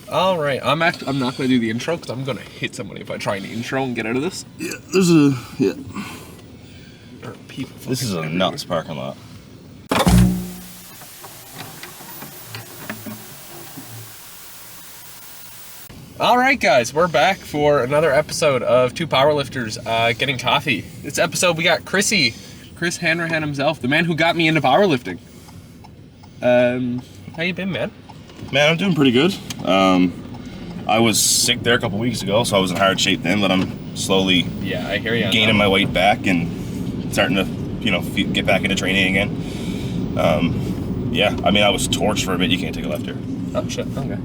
All right, I'm not going to do the intro because I'm going to hit somebody if I try an intro and get out of this. Yeah, there's a Or people. This is a nuts parking lot. All right, guys, we're back for another episode of Two Powerlifters Getting Coffee. This episode we got Kris Hanrahan himself, the man who got me into powerlifting. How you been, man? Man, I'm doing pretty good. I was sick there a couple weeks ago, so I was in hard shape then, but I'm slowly I hear you gaining my weight back and starting to, get back into training again. I mean, I was torched for a bit. You can't take a left here. Oh, shit. Okay.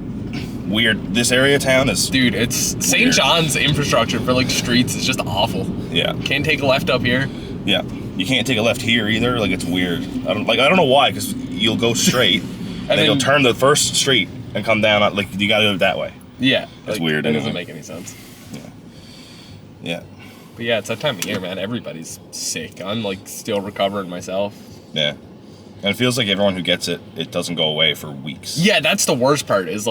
Weird. This area of town is... Dude, it's St. John's infrastructure for, streets is just awful. Yeah. Can't take a left up here. Yeah. You can't take a left here either. It's weird. I don't know why, because you'll go straight, and then you'll turn the first street and come down. You got to go that way. Yeah. That's weird. It doesn't make any sense. Yeah. But yeah, it's that time of year, man. Everybody's sick. I'm, still recovering myself. Yeah. And it feels like everyone who gets it, it doesn't go away for weeks. Yeah, that's the worst part is,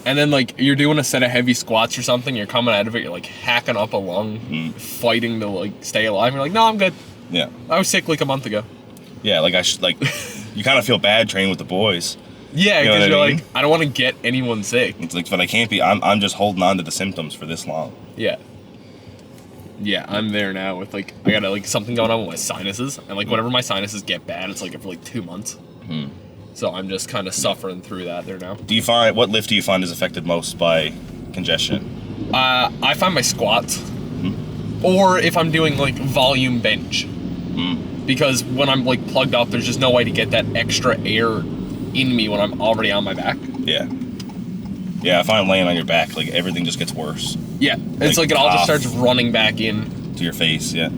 and then, you're doing a set of heavy squats or something, you're coming out of it, you're, hacking up a lung, fighting to, stay alive. You're like, no, I'm good. Yeah. I was sick, a month ago. Yeah, you kind of feel bad training with the boys. Yeah, because you're I don't want to get anyone sick. It's but I can't be, I'm just holding on to the symptoms for this long. Yeah. Yeah, I'm there now with, I got, something going on with my sinuses. And, whenever my sinuses get bad, it's, every, 2 months. So I'm just kind of suffering through that there now. What lift do you find is affected most by congestion? I find my squats. Or if I'm doing, volume bench. Because when I'm, plugged up, there's just no way to get that extra air in me when I'm already on my back. Yeah. Yeah, if I'm laying on your back, everything just gets worse. Yeah, it's it all just starts running back in. To your face, yeah.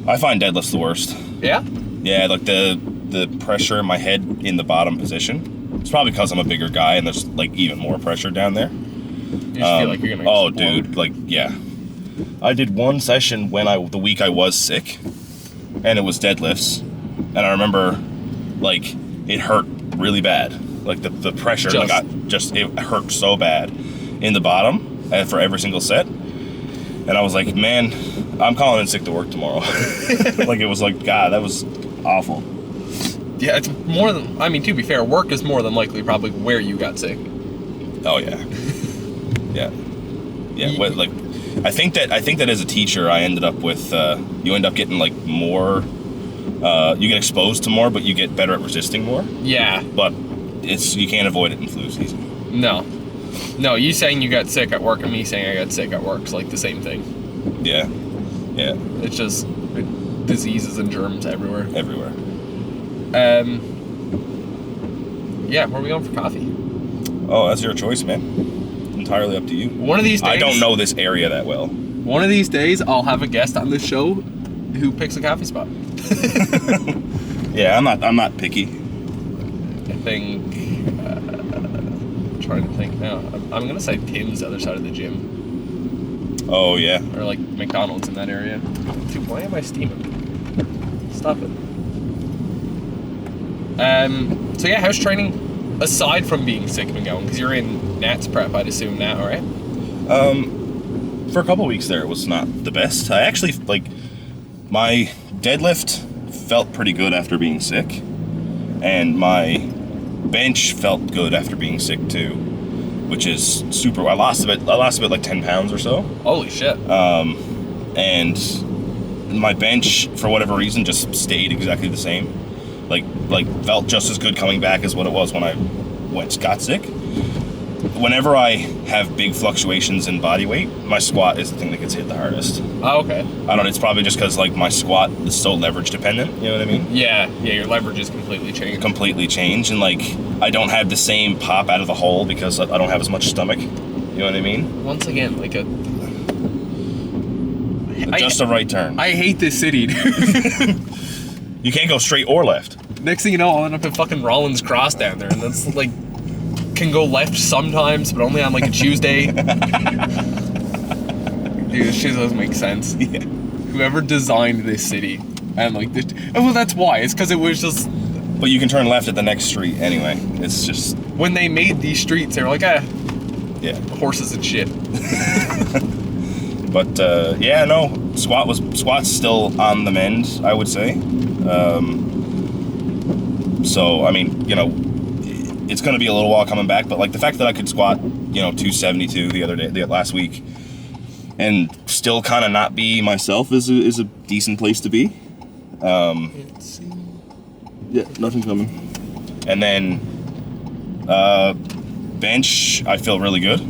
I find deadlifts the worst. Yeah? Yeah, the pressure in my head in the bottom position. It's probably because I'm a bigger guy and there's, even more pressure down there. You just feel like you're gonna explode. Dude, yeah. I did one session the week I was sick, and it was deadlifts. And I remember, it hurt really bad. The pressure, it hurt so bad in the bottom for every single set. And I was like, man, I'm calling in sick to work tomorrow. It was God, that was awful. Yeah, it's more than, to be fair, work is more than likely probably where you got sick. Oh, yeah. Yeah. Yeah, I think that as a teacher, I ended up with, you end up getting, more, you get exposed to more, but you get better at resisting more. Yeah. But you can't avoid it in flu season. No, you saying you got sick at work and me saying I got sick at work is, the same thing. Yeah. Yeah. It's just diseases and germs everywhere. Everywhere. Yeah, where are we going for coffee? Oh, that's your choice, man. Entirely up to you. One of these days, I don't know this area that well. One of these days, I'll have a guest on this show who picks a coffee spot. Yeah, I'm not picky. I think. I'm trying to think now. I'm gonna say Tim's the other side of the gym. Oh yeah. Or McDonald's in that area. Dude, why am I steaming? Stop it. So yeah, how's training aside from being sick been going? Because you're in Nats prep, I'd assume now, right? For a couple weeks there, it was not the best. I actually, my deadlift felt pretty good after being sick. And my bench felt good after being sick too. Which is super, I lost a bit 10 pounds or so. Holy shit. And my bench, for whatever reason, just stayed exactly the same. Felt just as good coming back as what it was when I got sick. Whenever I have big fluctuations in body weight, my squat is the thing that gets hit the hardest. Oh, okay. I don't know, it's probably just because my squat is so leverage dependent, you know what I mean? Yeah, your leverage is completely changed. And I don't have the same pop out of the hole because I don't have as much stomach, you know what I mean? Once again, just a right turn. I hate this city, dude. You can't go straight or left. Next thing you know, I'll end up at fucking Rollins Cross down there, and that's can go left sometimes, but only on a Tuesday. Dude, this shit doesn't make sense. Yeah. Whoever designed this city, and well, that's why. It's because it was just. But you can turn left at the next street anyway. It's just. when they made these streets, they were like, Yeah. horses and shit. But squat's still on the mend, I would say. So I mean, it's going to be a little while coming back, but like the fact that I could squat, 272 last week, and still kind of not be myself is a decent place to be. Yeah, nothing coming. And then bench, I feel really good.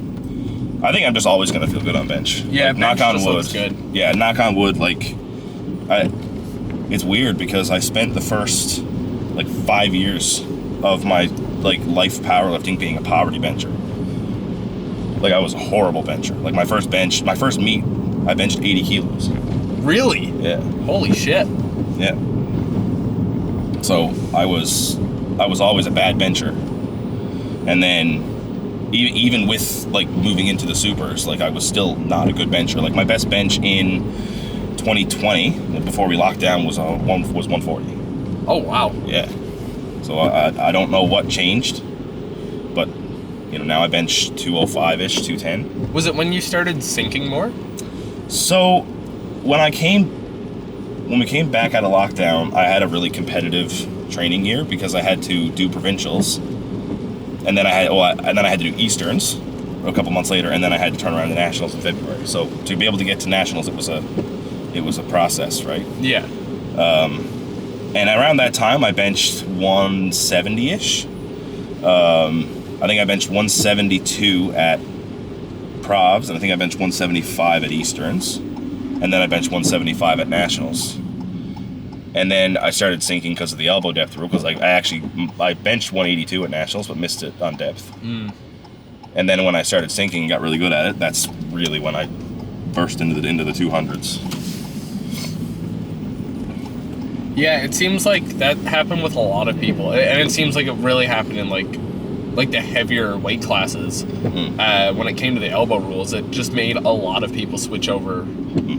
I think I'm just always gonna feel good on bench. Yeah, like, bench knock on just wood. looks good. Yeah, knock on wood. It's weird because I spent the first 5 years of my life powerlifting being a poverty bencher. I was a horrible bencher. My first meet, I benched 80 kilos. Really? Yeah. Holy shit. Yeah. So I was always a bad bencher, and then even with moving into the supers, I was still not a good bencher. My best bench in 2020 before we locked down was 140. Oh wow. Yeah. So I don't know what changed, but now I bench 205-ish, 210. Was it when you started sinking more? So when we came back out of lockdown, I had a really competitive training year because I had to do provincials, and then I had to do Easterns a couple months later, and then I had to turn around to nationals in February. So to be able to get to nationals, it was a process, right? Yeah. And around that time, I benched 170-ish. I think I benched 172 at Provs, and I think I benched 175 at Easterns, and then I benched 175 at Nationals. And then I started sinking because of the elbow depth rule, because I benched 182 at Nationals, but missed it on depth. Mm. And then when I started sinking and got really good at it, that's really when I burst into the 200s. Yeah, it seems like that happened with a lot of people, and it seems like it really happened in like the heavier weight classes. Mm-hmm. When it came to the elbow rules, it just made a lot of people switch over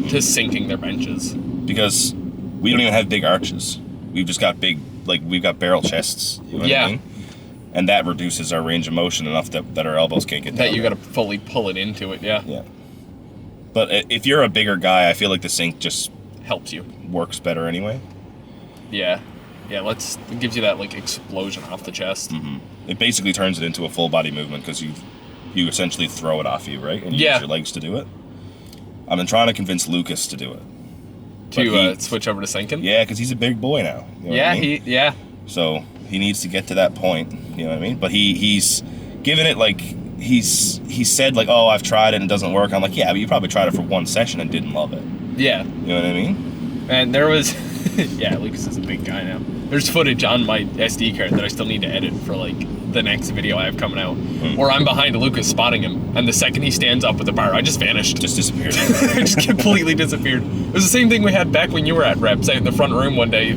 to sinking their benches. Because we don't even have big arches. We've just got we've got barrel chests. You know what I mean? And that reduces our range of motion enough that our elbows can't get down. That you got to fully pull it into it, yeah. Yeah. But if you're a bigger guy, I feel like the sink just helps you. Works better anyway. Yeah. Yeah, it gives you that explosion off the chest. Mm-hmm. It basically turns it into a full body movement because you essentially throw it off you, right? And you use your legs to do it. I've been trying to convince Lucas to do it. To switch over to sinking? Yeah, because he's a big boy now. You know what I mean? So he needs to get to that point, you know what I mean? But he's given it he's said oh, I've tried it and it doesn't work. I'm like, yeah, but you probably tried it for one session and didn't love it. Yeah. You know what I mean? And there was yeah, Lucas is a big guy now. There's footage on my SD card that I still need to edit for the next video I have coming out, where I'm behind Lucas spotting him, and the second he stands up with the bar, I just vanished. Just disappeared. Just completely disappeared. It was the same thing we had back when you were at reps, in the front room one day.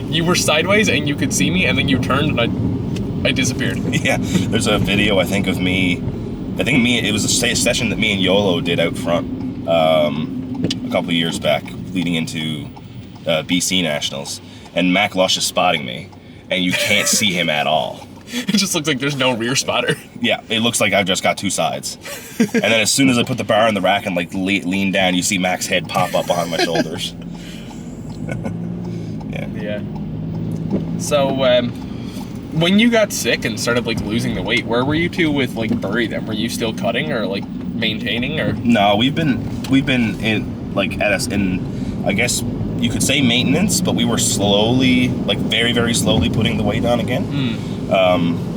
You were sideways and you could see me, and then you turned and I disappeared. Yeah, there's a video I think of me. It was a session that me and Yolo did out front a couple of years back, leading into BC Nationals, and Mac Lush is spotting me, and you can't see him at all. It just looks like there's no rear spotter. Yeah, it looks like I've just got two sides. And then as soon as I put the bar in the rack and lean down, you see Mac's head pop up behind my shoulders. Yeah. So when you got sick and started losing the weight, where were you two with Bury then? Were you still cutting or maintaining or? No, we've been in I guess you could say maintenance, but we were slowly, very, very slowly putting the weight on again.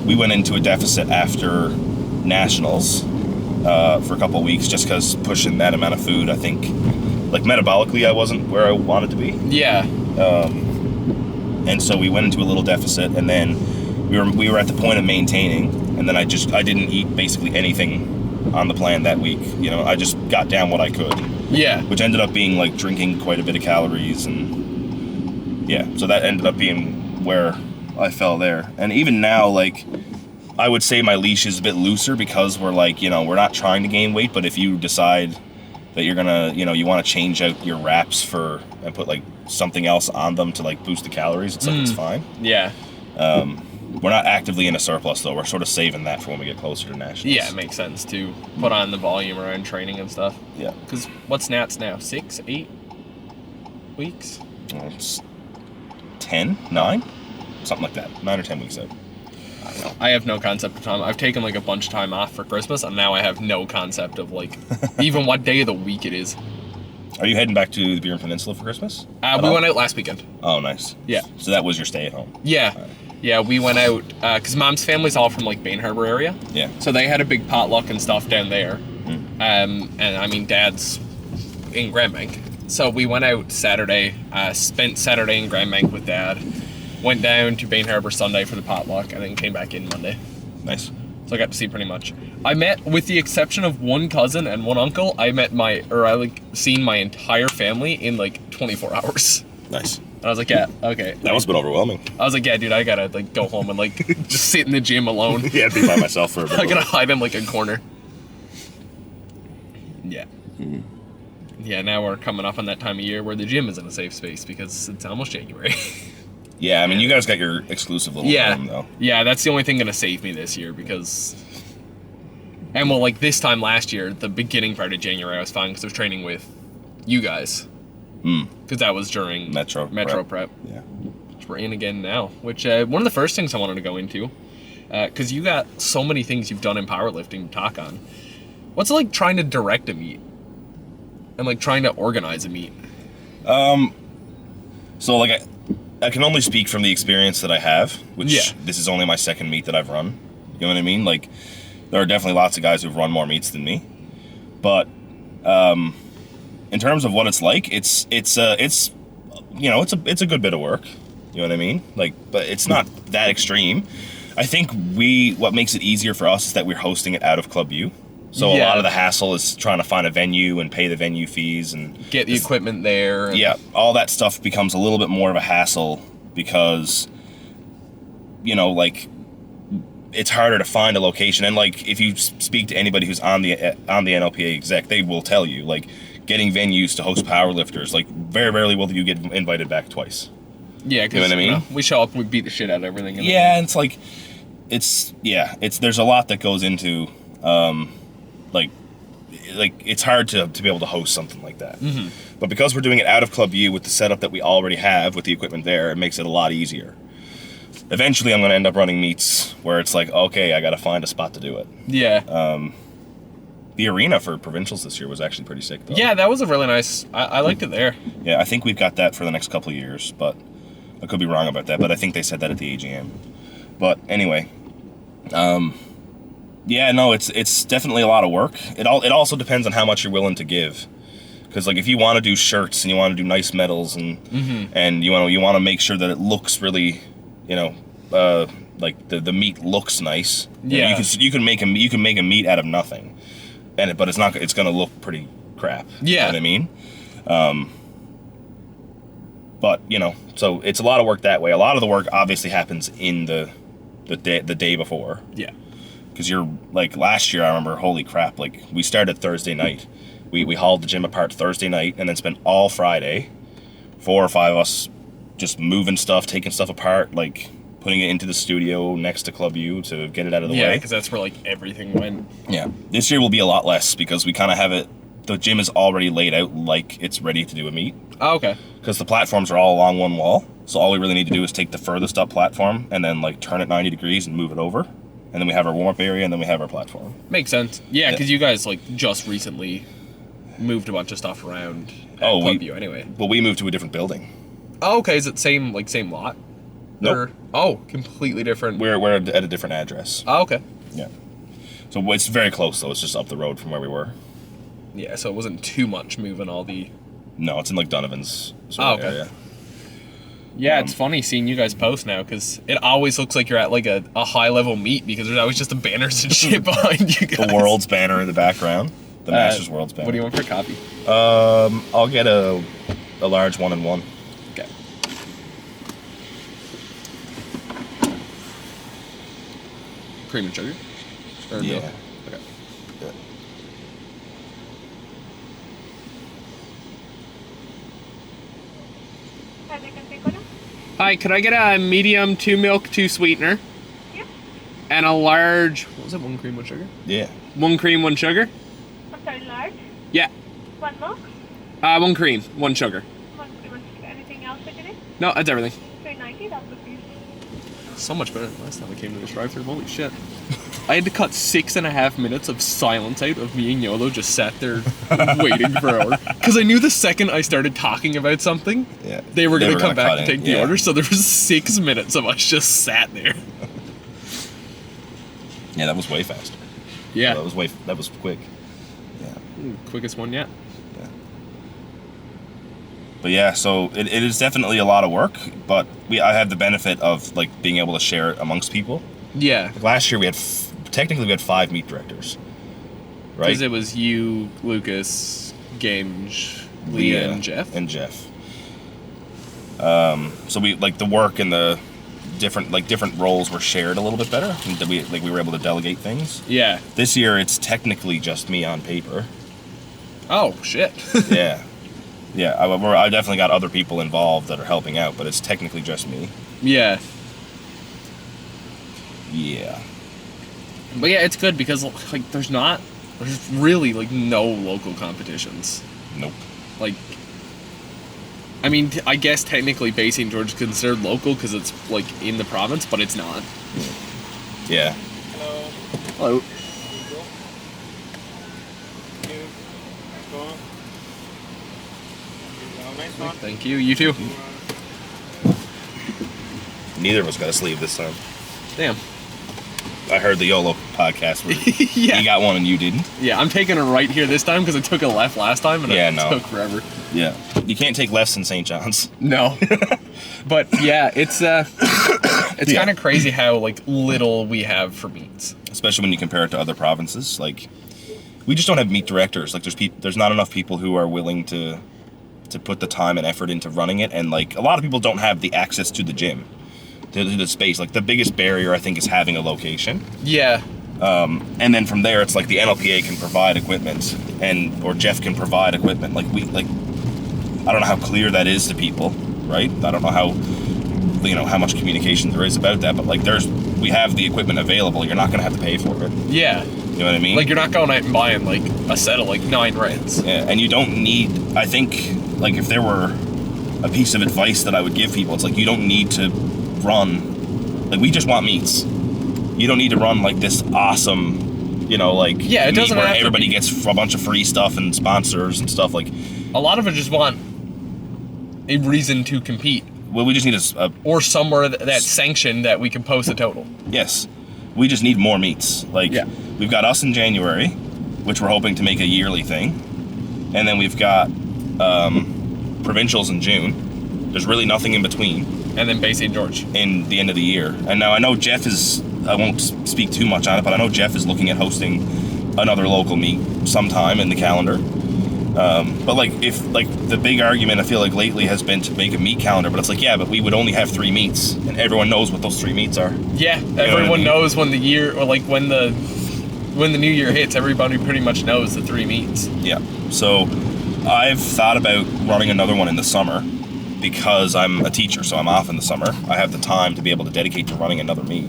We went into a deficit after Nationals for a couple of weeks just because pushing that amount of food, I think, metabolically I wasn't where I wanted to be. Yeah. And so we went into a little deficit, and then we were at the point of maintaining, and then I didn't eat basically anything on the plan that week. I just got down what I could. Yeah. Which ended up being drinking quite a bit of calories, and so that ended up being where I fell there. And even now, I would say my leash is a bit looser because we're we're not trying to gain weight, but if you decide that you're gonna, you want to change out your wraps and put something else on them to boost the calories, it's fine. Yeah. We're not actively in a surplus, though. We're sort of saving that for when we get closer to nationals. Yeah, it makes sense to put on the volume around training and stuff. Yeah. Because what's Nats now? 6, 8 weeks? Well, it's 10, 9? Something like that. 9 or 10 weeks out. I don't know. I have no concept of time. I've taken like a bunch of time off for Christmas, and now I have no concept of like even what day of the week it is. Are you heading back to the Burin Peninsula for Christmas? We went out last weekend. Oh, nice. Yeah. So that was your stay at home? Yeah. Right. Yeah, we went out, because Mom's family's all from like Bain Harbor area. Yeah. So they had a big potluck and stuff down there. And I mean, Dad's in Grand Bank. So we went out Saturday, spent Saturday in Grand Bank with Dad, went down to Bain Harbor Sunday for the potluck, and then came back in Monday. Nice. So I got to see pretty much. I met, with the exception of one cousin and one uncle, seen my entire family in like 24 hours. Nice. And I was like, yeah, okay. That must have been overwhelming. I was like, yeah, dude, I gotta like go home and like just sit in the gym alone. Yeah, be by myself for a bit. I gotta hide in like a corner. Yeah. Yeah, now we're coming up on that time of year where the gym isn't a safe space because it's almost January. Yeah, I mean, you guys got your exclusive little room, though. Yeah, that's the only thing gonna save me this year because... And well, like this time last year, the beginning part of January, I was fine because I was training with you guys. Because that was during Metro Prep. Yeah. Which we're in again now. Which, one of the first things I wanted to go into, because you got so many things you've done in powerlifting to talk on. What's it like trying to direct a meet? And like trying to organize a meet? So like I can only speak from the experience that I have, which this is only my second meet that I've run. You know what I mean? Like, there are definitely lots of guys who've run more meets than me. But in terms of what it's like, it's you know, it's a good bit of work. You know what I mean? Like, but it's not that extreme. I think what makes it easier for us is that we're hosting it out of Club U. So a lot of the hassle is trying to find a venue and pay the venue fees and get the equipment there. Yeah, all that stuff becomes a little bit more of a hassle because, you know, like, it's harder to find a location. And like, if you speak to anybody who's on the NLPA exec, they will tell you, like, getting venues to host powerlifters, like, very rarely will you get invited back twice. Yeah, because, you know what I mean? We show up, we beat the shit out of everything. Yeah, and it's there's a lot that goes into, like it's hard to be able to host something like that. But because we're doing it out of Club U with the setup that we already have with the equipment there, it makes it a lot easier. Eventually, I'm going to end up running meets where it's like, okay, I got to find a spot to do it. Yeah. The arena for provincials this year was actually pretty sick, though. Yeah, that was a really nice... I liked it there. Yeah, I think we've got that for the next couple of years, but I could be wrong about that, but I think they said that at the AGM. But anyway, yeah, no, it's definitely a lot of work. It also depends on how much you're willing to give. Because like, if you want to do shirts and you want to do nice medals and and you want to make sure that it looks really, you know, like the meat looks nice. Yeah. You can make a meat out of nothing, but it's gonna look pretty crap. Yeah. You know what I mean? But you know, so it's a lot of work that way. A lot of the work obviously happens in the day before. Yeah. Because you're like, last year I remember, holy crap, like we started Thursday night. We hauled the gym apart Thursday night and then spent all Friday, 4 or 5 of us, just moving stuff, taking stuff apart, like putting it into the studio next to Club U to get it out of the way. Yeah, because that's where like everything went. Yeah. This year will be a lot less because we kind of have it, the gym is already laid out like it's ready to do a meet. Oh, okay. Because the platforms are all along one wall. So all we really need to do is take the furthest up platform and then like turn it 90 degrees and move it over. And then we have our warm-up area and then we have our platform. Makes sense. Yeah, because you guys like just recently moved a bunch of stuff around at Club U anyway. Well, we moved to a different building. Oh, okay. Is it same lot? Nope. Oh, completely different. We're at a different address. Oh, okay. Yeah. So it's very close though. It's just up the road from where we were. Yeah, so it wasn't too much moving all the... No, it's in like Donovan's sort of area. Yeah, it's funny seeing you guys post now because it always looks like you're at like a high-level meet because there's always just the banners and shit behind you guys. The World's banner in the background. The Masters World's banner. What do you want for coffee? I'll get a large 1-in-1. Okay. Cream and sugar? Or yeah. Milk? Okay. Yeah. Hi, could I get a medium 2 milk, 2 sweetener? And a large, what was it, 1 cream, 1 sugar? Yeah. 1 cream, 1 sugar? I'm sorry, large? Yeah. 1 milk? 1 cream, 1 sugar. 1 cream, 1 sugar. Anything else that you need? No, that's everything. $3.90, that's what you. So much better than last time I came to this drive-thru. Holy shit. I had to cut 6.5 minutes of silence out of me and YOLO just sat there waiting for an order. Because I knew the second I started talking about something, they were going to come back and take the order. So there was 6 minutes of us just sat there. Yeah, that was way faster. Yeah. That was quick. Yeah. Quickest one yet. Yeah. But yeah, so it is definitely a lot of work, but I have the benefit of like being able to share it amongst people. Yeah. Like last year we had technically we had 5 meet directors. Right? Because it was you, Lucas, Gange, Leah, and Jeff. And Jeff. So we like the work and the different roles were shared a little bit better. And we were able to delegate things. Yeah. This year it's technically just me on paper. Oh shit. Yeah. Yeah, I definitely got other people involved that are helping out, but it's technically just me. Yeah. Yeah. But yeah, it's good because like there's really like no local competitions. Nope. Like, I mean, I guess technically Bay St. George is considered local because it's like in the province, but it's not. Yeah. Hello. Thank you. You too. Neither of us got a sleeve this time. Damn. I heard the YOLO podcast where yeah. he got one and you didn't. Yeah, I'm taking a right here this time because I took a left last time and it took forever. Yeah. You can't take lefts in St. John's. No. But yeah, it's kind of crazy how like little we have for meets. Especially when you compare it to other provinces. Like, we just don't have meet directors. Like, there's not enough people who are willing to put the time and effort into running it, and like a lot of people don't have the access to the gym, to the space. Like the biggest barrier I think is having a location. Yeah. And then from there it's like the NLPA can provide equipment or Jeff can provide equipment. Like I don't know how clear that is to people, right? I don't know how much communication there is about that, but like we have the equipment available. You're not gonna have to pay for it. Yeah. You know what I mean? Like you're not going out and buying like a set of like 9 reds. Yeah, and you don't need, I think, like if there were a piece of advice that I would give people, it's like you don't need to run, like we just want meets. You don't need to run like this awesome, it doesn't where have to everybody gets a bunch of free stuff and sponsors and stuff. Like a lot of it just want a reason to compete. Well, we just need or somewhere that's sanctioned that we can post a total. Yes, we just need more meets. Like we've got us in January, which we're hoping to make a yearly thing, and then we've got provincials in June. There's really nothing in between. And then Bay St. George in the end of the year. And now I know Jeff is, I won't speak too much on it, but I know Jeff is looking at hosting another local meet sometime in the calendar. But like if like the big argument I feel like lately has been to make a meet calendar, but it's like, yeah, but we would only have 3 meets and everyone knows what those 3 meets are. Yeah, everyone knows when the year, or like when the new year hits, everybody pretty much knows the 3 meets. Yeah. So I've thought about running another one in the summer because I'm a teacher, so I'm off in the summer. I have the time to be able to dedicate to running another meet.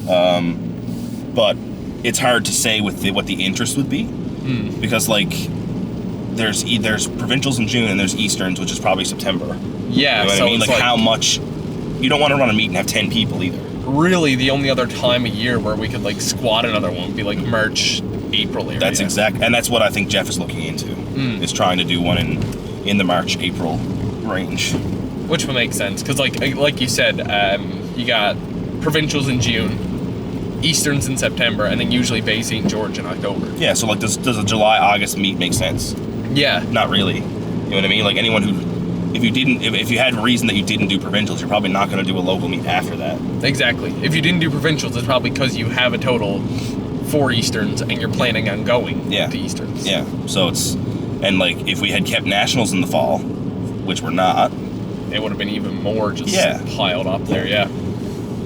But it's hard to say what the interest would be because like there's provincials in June and there's Easterns, which is probably September. Yeah, you know what so I mean? it's like how much you don't want to run a meet and have 10 people either. Really, the only other time of year where we could like squat another one would be like March, April area. That's and that's what I think Jeff is looking into. Is trying to do one in the March, April range. Which would make sense because like you said, you got provincials in June, Easterns in September, and then usually Bay St. George in October. Yeah, so like does a July, August meet make sense? Yeah. Not really. You know what I mean? Like anyone who, if you had a reason that you didn't do provincials, you're probably not going to do a local meet after that. Exactly. If you didn't do provincials, it's probably because you have a total 4 Easterns and you're planning on going to Easterns. Yeah. So and like if we had kept nationals in the fall, which we're not, it would have been even more just piled up there. Yeah.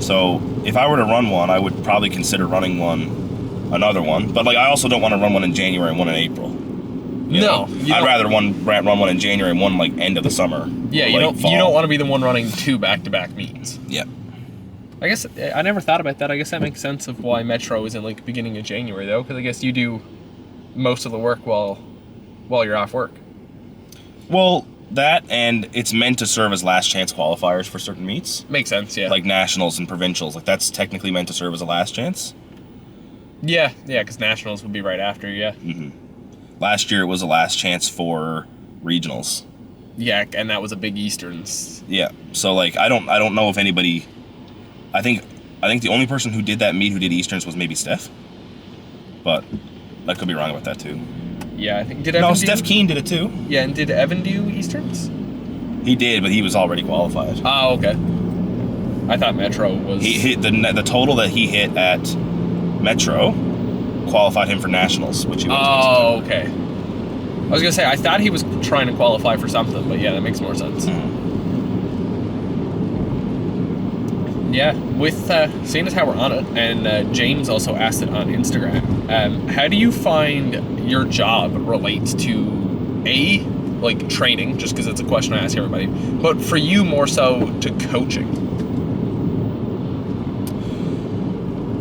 So if I were to run one, I would probably consider running another one. But like I also don't want to run one in January and one in April. I'd rather run one in January and one like end of the summer. Yeah, you don't want to be the one running 2 back-to-back meets. Yeah. I guess I never thought about that. I guess that makes sense of why Metro is in like beginning of January though, because I guess you do most of the work while you're off work. Well, that, and it's meant to serve as last chance qualifiers for certain meets. Makes sense, yeah. Like nationals and provincials. Like that's technically meant to serve as a last chance. Yeah, because nationals would be right after, yeah. Last year it was a last chance for regionals. Yeah, and that was a big Easterns. Yeah. So like I don't know if anybody. I think the only person who did that meet who did Easterns was maybe Steph. But I could be wrong about that too. Yeah, I think Evan Steph Keen did it too. Yeah, and did Evan do Easterns? He did, but he was already qualified. Oh, okay. I thought Metro was. He hit the total that he hit at Metro qualified him for nationals, which he went to. Oh, okay. I was gonna say I thought he was trying to qualify for something, but yeah, that makes more sense. Yeah, with seeing as how we're on it, and James also asked it on Instagram. How do you find your job relates to like training? Just because it's a question I ask everybody, but for you more so to coaching.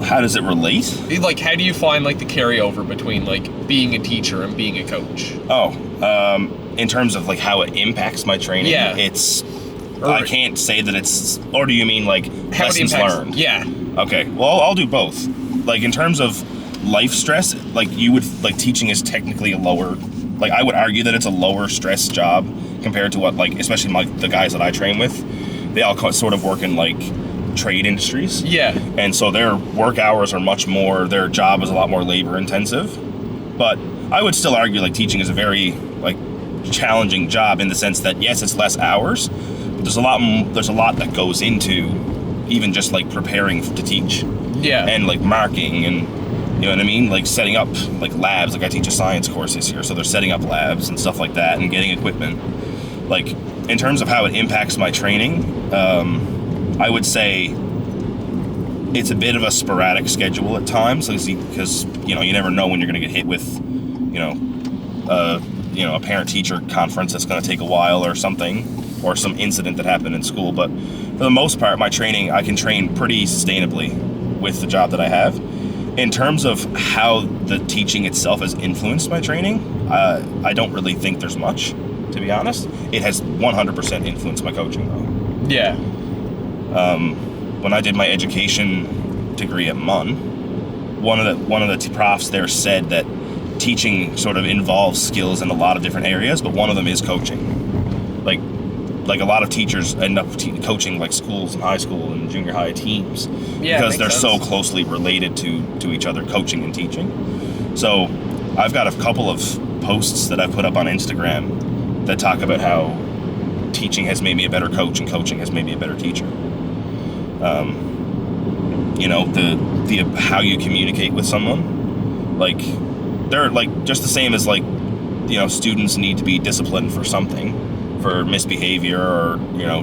How does it relate? Like, how do you find like the carryover between like being a teacher and being a coach? In terms of like how it impacts my training, yeah, I can't say that it's. Or do you mean like how lessons learned? Yeah. Okay. Well, I'll do both. Like in terms of life stress, like you would like teaching is technically a lower. Like I would argue that it's a lower stress job compared to what like especially the guys that I train with. They all sort of work in like trade industries. Yeah. And so their work hours are much more. Their job is a lot more labor intensive. But I would still argue like teaching is a very like challenging job in the sense that yes, it's less hours. There's a lot that goes into even just like preparing to teach. Yeah. And like marking and you know what I mean? Like setting up like labs. Like I teach a science course this year, so they're setting up labs and stuff like that and getting equipment. Like in terms of how it impacts my training, I would say it's a bit of a sporadic schedule at times because you know you never know when you're going to get hit with a parent-teacher conference that's going to take a while or something. Or some incident that happened in school, but for the most part, my training, I can train pretty sustainably with the job that I have. In terms of how the teaching itself has influenced my training, I don't really think there's much, to be honest. It has 100% influenced my coaching, though. Yeah. When I did my education degree at MUN, one of the profs there said that teaching sort of involves skills in a lot of different areas, but one of them is coaching. Like a lot of teachers end up coaching like schools and high school and junior high teams because they're so closely related to each other, coaching and teaching. So I've got a couple of posts that I put up on Instagram that talk about how teaching has made me a better coach and coaching has made me a better teacher. The how you communicate with someone, like they're like just the same as like students need to be disciplined for something. For misbehavior or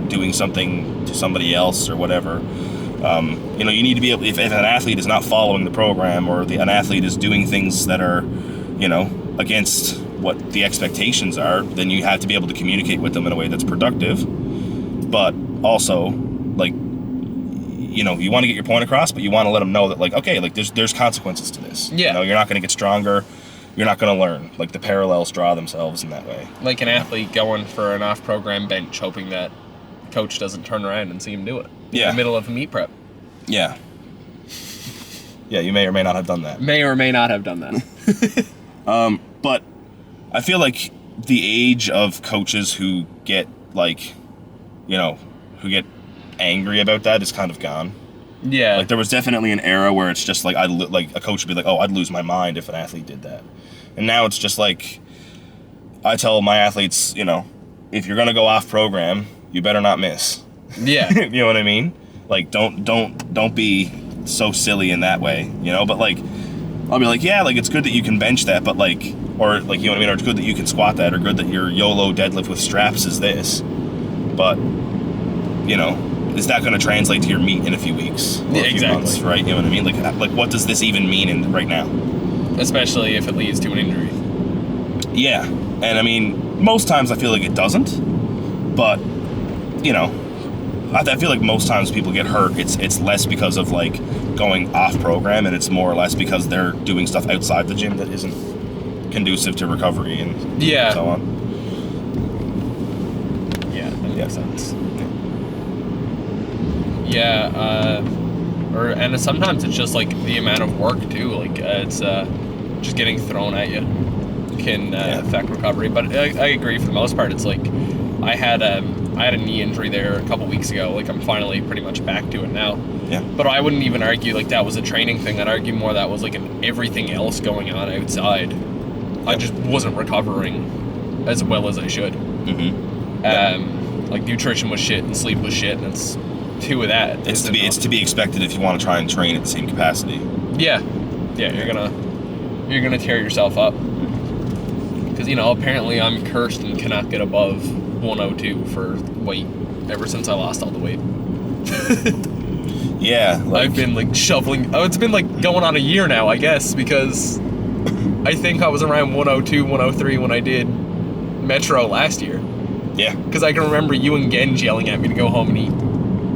doing something to somebody else or whatever, you need to be able. If an athlete is not following the program or an athlete is doing things that are, against what the expectations are, then you have to be able to communicate with them in a way that's productive. But also, like, you want to get your point across, but you want to let them know that, like, okay, like there's consequences to this. Yeah. You're not going to get stronger. You're not going to learn. Like the parallels draw themselves in that way. Like an athlete going for an off-program bench, hoping that coach doesn't turn around and see him do it. Yeah. In the middle of a meet prep. Yeah. Yeah, you may or may not have done that. May or may not have done that. But I feel like the age of coaches who get like, who get angry about that is kind of gone. Yeah. Like there was definitely an era where it's just like a coach would be like, "Oh, I'd lose my mind if an athlete did that," and now it's just like I tell my athletes, if you're gonna go off program, you better not miss. Yeah. You know what I mean? Like don't be so silly in that way, But like I'll be like, yeah, like it's good that you can bench that, but like, or like or it's good that you can squat that, or good that your YOLO deadlift with straps is this, but is that going to translate to your meet in a few weeks? Or a few months, right? You know what I mean? Like what does this even mean right now? Especially if it leads to an injury. Yeah. And I mean, most times I feel like it doesn't. But, I feel like most times people get hurt, it's less because of like going off program, and it's more or less because they're doing stuff outside the gym that isn't conducive to recovery and so on. Yeah, that makes sense. And sometimes it's just like the amount of work too. Like it's just getting thrown at you can affect recovery. But I agree for the most part. It's like I had a knee injury there a couple weeks ago. Like I'm finally pretty much back to it now. Yeah. But I wouldn't even argue like that was a training thing. I'd argue more that was like everything else going on outside. I just wasn't recovering as well as I should. Like nutrition was shit and sleep was shit, and it's two of that. It's to be expected if you want to try and train at the same capacity. Yeah, you're gonna tear yourself up. Because apparently I'm cursed and cannot get above 102 for weight ever since I lost all the weight. Yeah, I've been like shuffling. Oh, it's been like going on a year now, I guess, because I think I was around 102, 103 when I did Metro last year. Yeah. Because I can remember you and Genj yelling at me to go home and eat.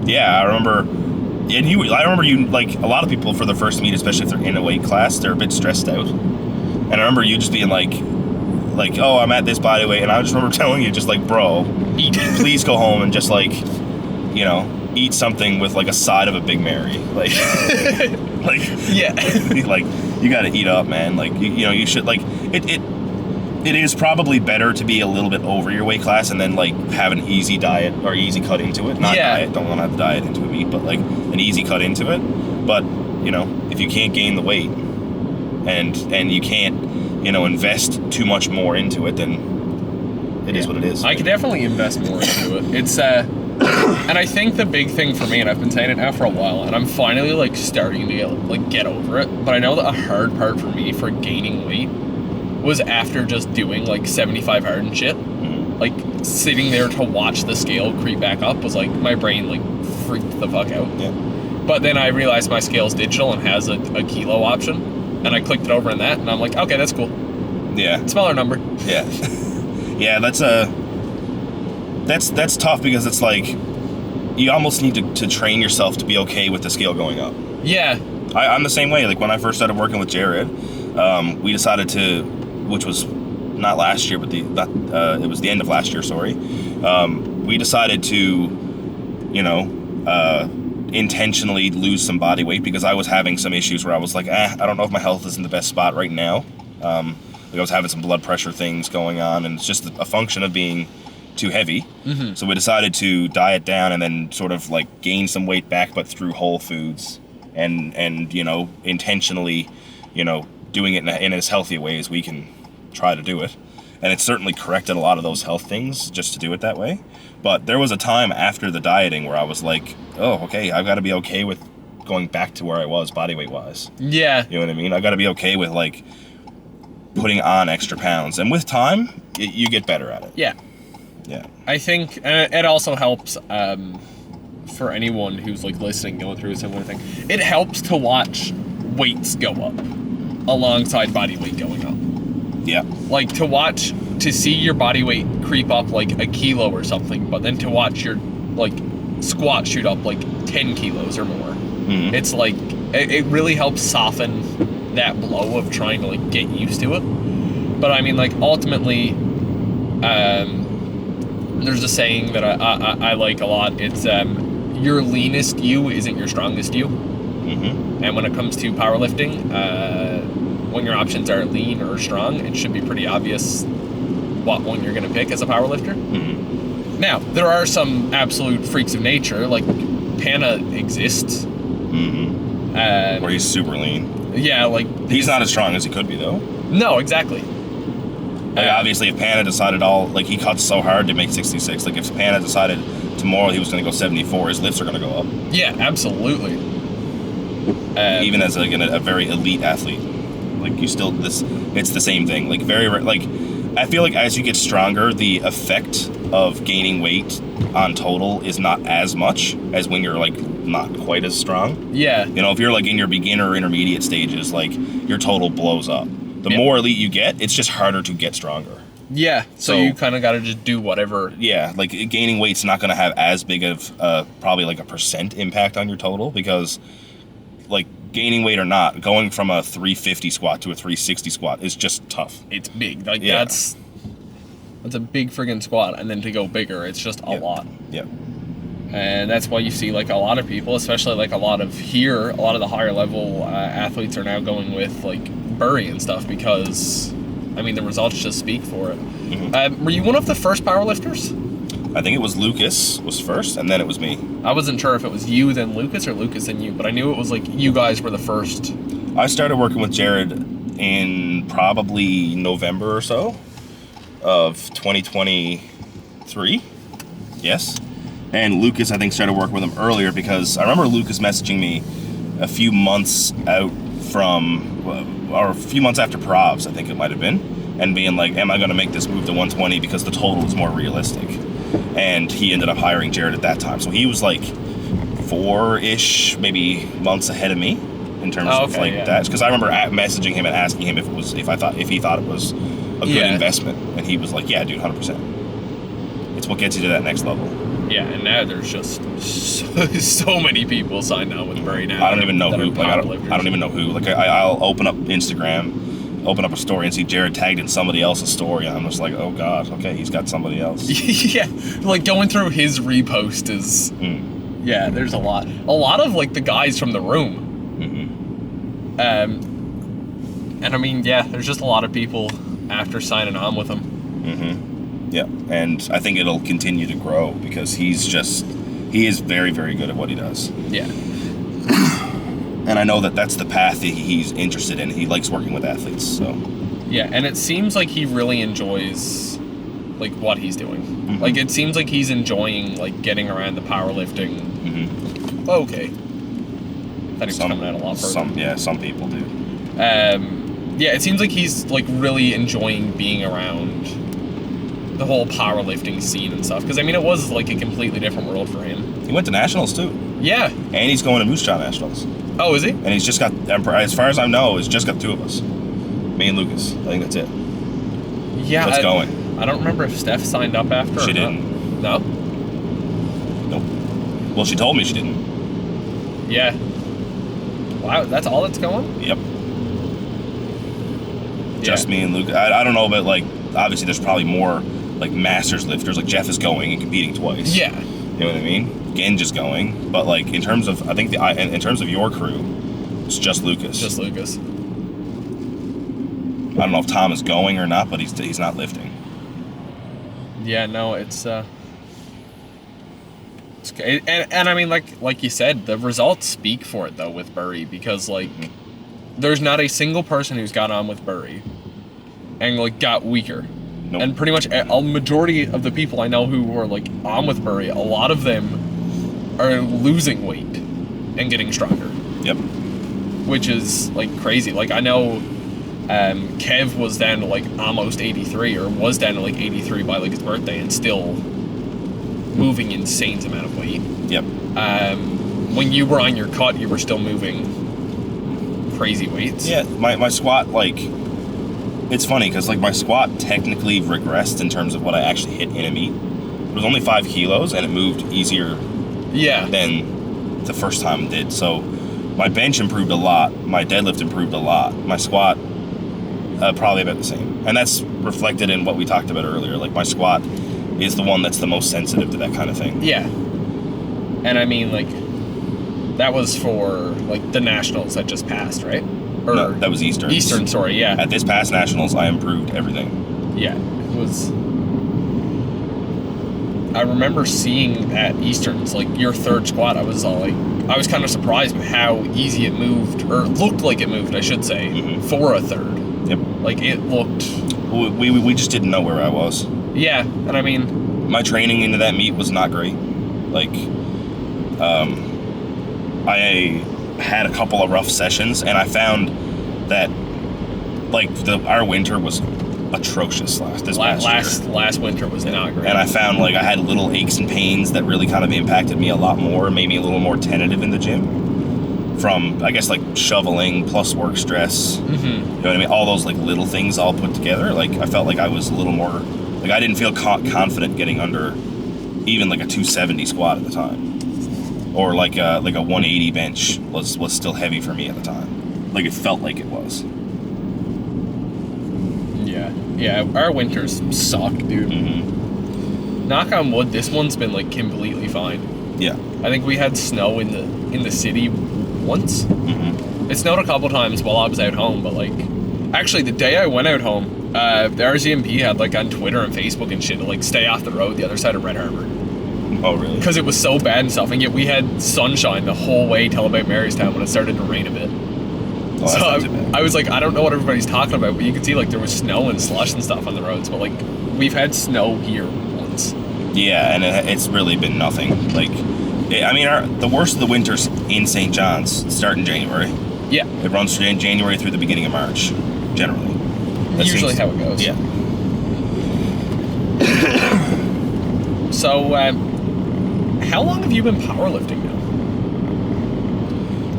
Yeah, I remember. And I remember you, like, a lot of people for the first meet, especially if they're in a weight class, they're a bit stressed out. And I remember you just being like, oh, I'm at this body weight. And I just remember telling you, just like, bro, Eat. Please go home and just, like, eat something with, like, a side of a Big Mary. Like, yeah. Like, you gotta eat up, man. Like, you should, like, it is probably better to be a little bit over your weight class and then, like, have an easy diet or easy cut into it. Not diet, don't want to have diet into a meet, but, like, an easy cut into it. But, if you can't gain the weight and you can't, invest too much more into it, then it is what it is. I could definitely invest more into it. It's, and I think the big thing for me, and I've been saying it now for a while, and I'm finally, like, starting to get over it, but I know that a hard part for me for gaining weight was after just doing like 75 hard and shit. Like sitting there to watch the scale creep back up was like my brain like freaked the fuck out. Yeah. But then I realized my scale's digital and has a kilo option, and I clicked it over in that, and I'm like, okay, that's cool. Yeah. Smaller number. Yeah. Yeah, that's tough because it's like you almost need to train yourself to be okay with the scale going up. Yeah. I'm the same way. Like when I first started working with Jared, we decided to, which was not last year, but it was the end of last year, sorry. We decided to, intentionally lose some body weight because I was having some issues where I was like, I don't know if my health is in the best spot right now. Like I was having some blood pressure things going on, and it's just a function of being too heavy. Mm-hmm. So we decided to diet down and then sort of like gain some weight back, but through whole foods and intentionally, doing it in as healthy a way as we can try to do it. And it's certainly corrected a lot of those health things just to do it that way. But there was a time after the dieting where I was like, oh, okay, I've got to be okay with going back to where I was body weight wise. Yeah. You know what I mean? I've got to be okay with like putting on extra pounds. And with time, you get better at it. Yeah. Yeah. I think it also helps for anyone who's like listening, going through a similar thing. It helps to watch weights go up alongside body weight going up. Yeah. Like to see your body weight creep up like a kilo or something, but then to watch your like squat shoot up like 10 kilos or more. Mm-hmm. It's like it really helps soften that blow of trying to like get used to it. But I mean, like ultimately, there's a saying that I like a lot. It's your leanest you isn't your strongest you. Mm-hmm. And when it comes to powerlifting, when your options are lean or strong, it should be pretty obvious what one you're going to pick as a powerlifter. Mm-hmm. Now, there are some absolute freaks of nature, like Panna exists. Mm-hmm. Where he's super lean. Yeah, like... He's not as strong as he could be, though. No, exactly. Like, obviously, if Panna decided he cuts so hard to make 66, like, if Panna decided tomorrow he was going to go 74, his lifts are going to go up. Yeah, absolutely. Even as, like, a very elite athlete. Like, it's the same thing. Like, I feel like as you get stronger, the effect of gaining weight on total is not as much as when you're, like, not quite as strong. Yeah. If you're, like, in your beginner or intermediate stages, like, your total blows up. The more elite you get, it's just harder to get stronger. Yeah, so you kind of got to just do whatever. Yeah, like gaining weight's not going to have as big of probably like a % impact on your total, because like gaining weight or not, going from a 350 squat to a 360 squat is just tough. It's big. Like that's a big friggin' squat, and then to go bigger, it's just a lot. Yeah. And that's why you see like a lot of people, especially like a lot of the higher level athletes are now going with like Bury and stuff, because I mean the results just speak for it. Mm-hmm. Were you one of the first powerlifters? I think it was Lucas was first, and then it was me. I wasn't sure if it was you then Lucas or Lucas then you, but I knew it was like you guys were the first. I started working with Jared in probably November or so of 2023. Yes. And Lucas, I think, started working with him earlier, because I remember Lucas messaging me a few months out from, or a few months after Provs, I think it might have been, and being like, am I going to make this move to 120 because the total is more realistic? And he ended up hiring Jared at that time. So he was like 4-ish, maybe months ahead of me in terms of that. Because I remember messaging him and asking him if he thought it was a good investment. And he was like, yeah, dude, 100%. It's what gets you to that next level. Yeah, and now there's just so many people signed on with Bury now. I don't even know who. Like, I don't even know who. Like, I'll open up Instagram, open up a story, and see Jared tagged in somebody else's story, and I'm just like, oh god, okay, he's got somebody else. Yeah, like going through his repost is, yeah, there's a lot of like the guys from the room. And I mean, yeah, there's just a lot of people after signing on with him. Yeah, and I think it'll continue to grow, because he is very, very good at what he does. Yeah. And I know that's the path that he's interested in. He likes working with athletes, so. Yeah, and it seems like he really enjoys, like, what he's doing. Like, it seems like he's enjoying, like, getting around the powerlifting. Okay. I think it's coming out a lot further. Some people do. Yeah, it seems like he's, like, really enjoying being around the whole powerlifting scene and stuff, because I mean it was like a completely different world for him. He went to nationals too. Yeah. And he's going to Moose Jaw nationals. Oh, is he? And he's just got, as far as I know, he's just got 2 of us. Me and Lucas. I think that's it. Yeah. That's going. I don't remember if Steph signed up after. She didn't. No. Nope. Well, she told me she didn't. Yeah. Wow, that's all that's going? Yep. Just me and Lucas. I don't know, but like obviously there's probably more like masters lifters, like Jeff is going and competing twice. Yeah. You know what I mean? Genj going, but like in terms of, I think in terms of your crew, it's just Lucas. Just Lucas. I don't know if Tom is going or not, but he's not lifting. Yeah, no, it's and I mean like you said, the results speak for it though with Bury, because like there's not a single person who's got on with Bury and like got weaker. Nope. And pretty much a majority of the people I know who were like on with Bury, a lot of them are losing weight and getting stronger. Yep. Which is like crazy. Like I know Kev was down to like almost 83, or was down to like 83 by like his birthday, and still moving insane amount of weight. Yep. When you were on your cut, you were still moving crazy weights. Yeah, my squat, like, it's funny because like my squat technically regressed in terms of what I actually hit in a meet. It was only 5 kilos and it moved easier than the first time it did. So my bench improved a lot, my deadlift improved a lot, my squat probably about the same. And that's reflected in what we talked about earlier. Like my squat is the one that's the most sensitive to that kind of thing. Yeah. And I mean, like, that was for like the nationals that just passed, right? Or no, that was Eastern. Eastern, sorry, yeah. At this past nationals, I improved everything. Yeah, it was. I remember seeing at Easterns, like your third squat, I was kind of surprised by how easy it moved, or looked like it moved, I should say, for a third. Yep. Like it looked. We just didn't know where I was. Yeah, and I mean, my training into that meet was not great. Like, I had a couple of rough sessions, and I found that like our winter was atrocious last winter was not great. And I found like I had little aches and pains that really kind of impacted me a lot more, made me a little more tentative in the gym from, I guess, like shoveling plus work stress. Mm-hmm. You know what I mean? All those like little things all put together. Like I felt like I was a little more, like I didn't feel confident getting under even like a 270 squat at the time, or like a 180 bench was still heavy for me at the time. Like it felt like it was. Yeah, our winters suck, dude. Mm-hmm. Knock on wood, this one's been like completely fine. Yeah. I think we had snow in the city once. Mm-hmm. It snowed a couple times while I was out home, but like, actually the day I went out home, the RZMP had like on Twitter and Facebook and shit to like stay off the road the other side of Red Harbor. Oh really? Because it was so bad and stuff, and yet we had sunshine the whole way till about Marystown when it started to rain a bit. Oh, So that's not too bad. I was like, I don't know what everybody's talking about, but you could see like there was snow and slush and stuff on the roads. But like, we've had snow here once. Yeah, and it's really been nothing. Like, I mean, the worst of the winters in St. John's start in January. Yeah, It runs from January through the beginning of March, generally. That usually seems- how it goes. Yeah. So, how long have you been powerlifting now?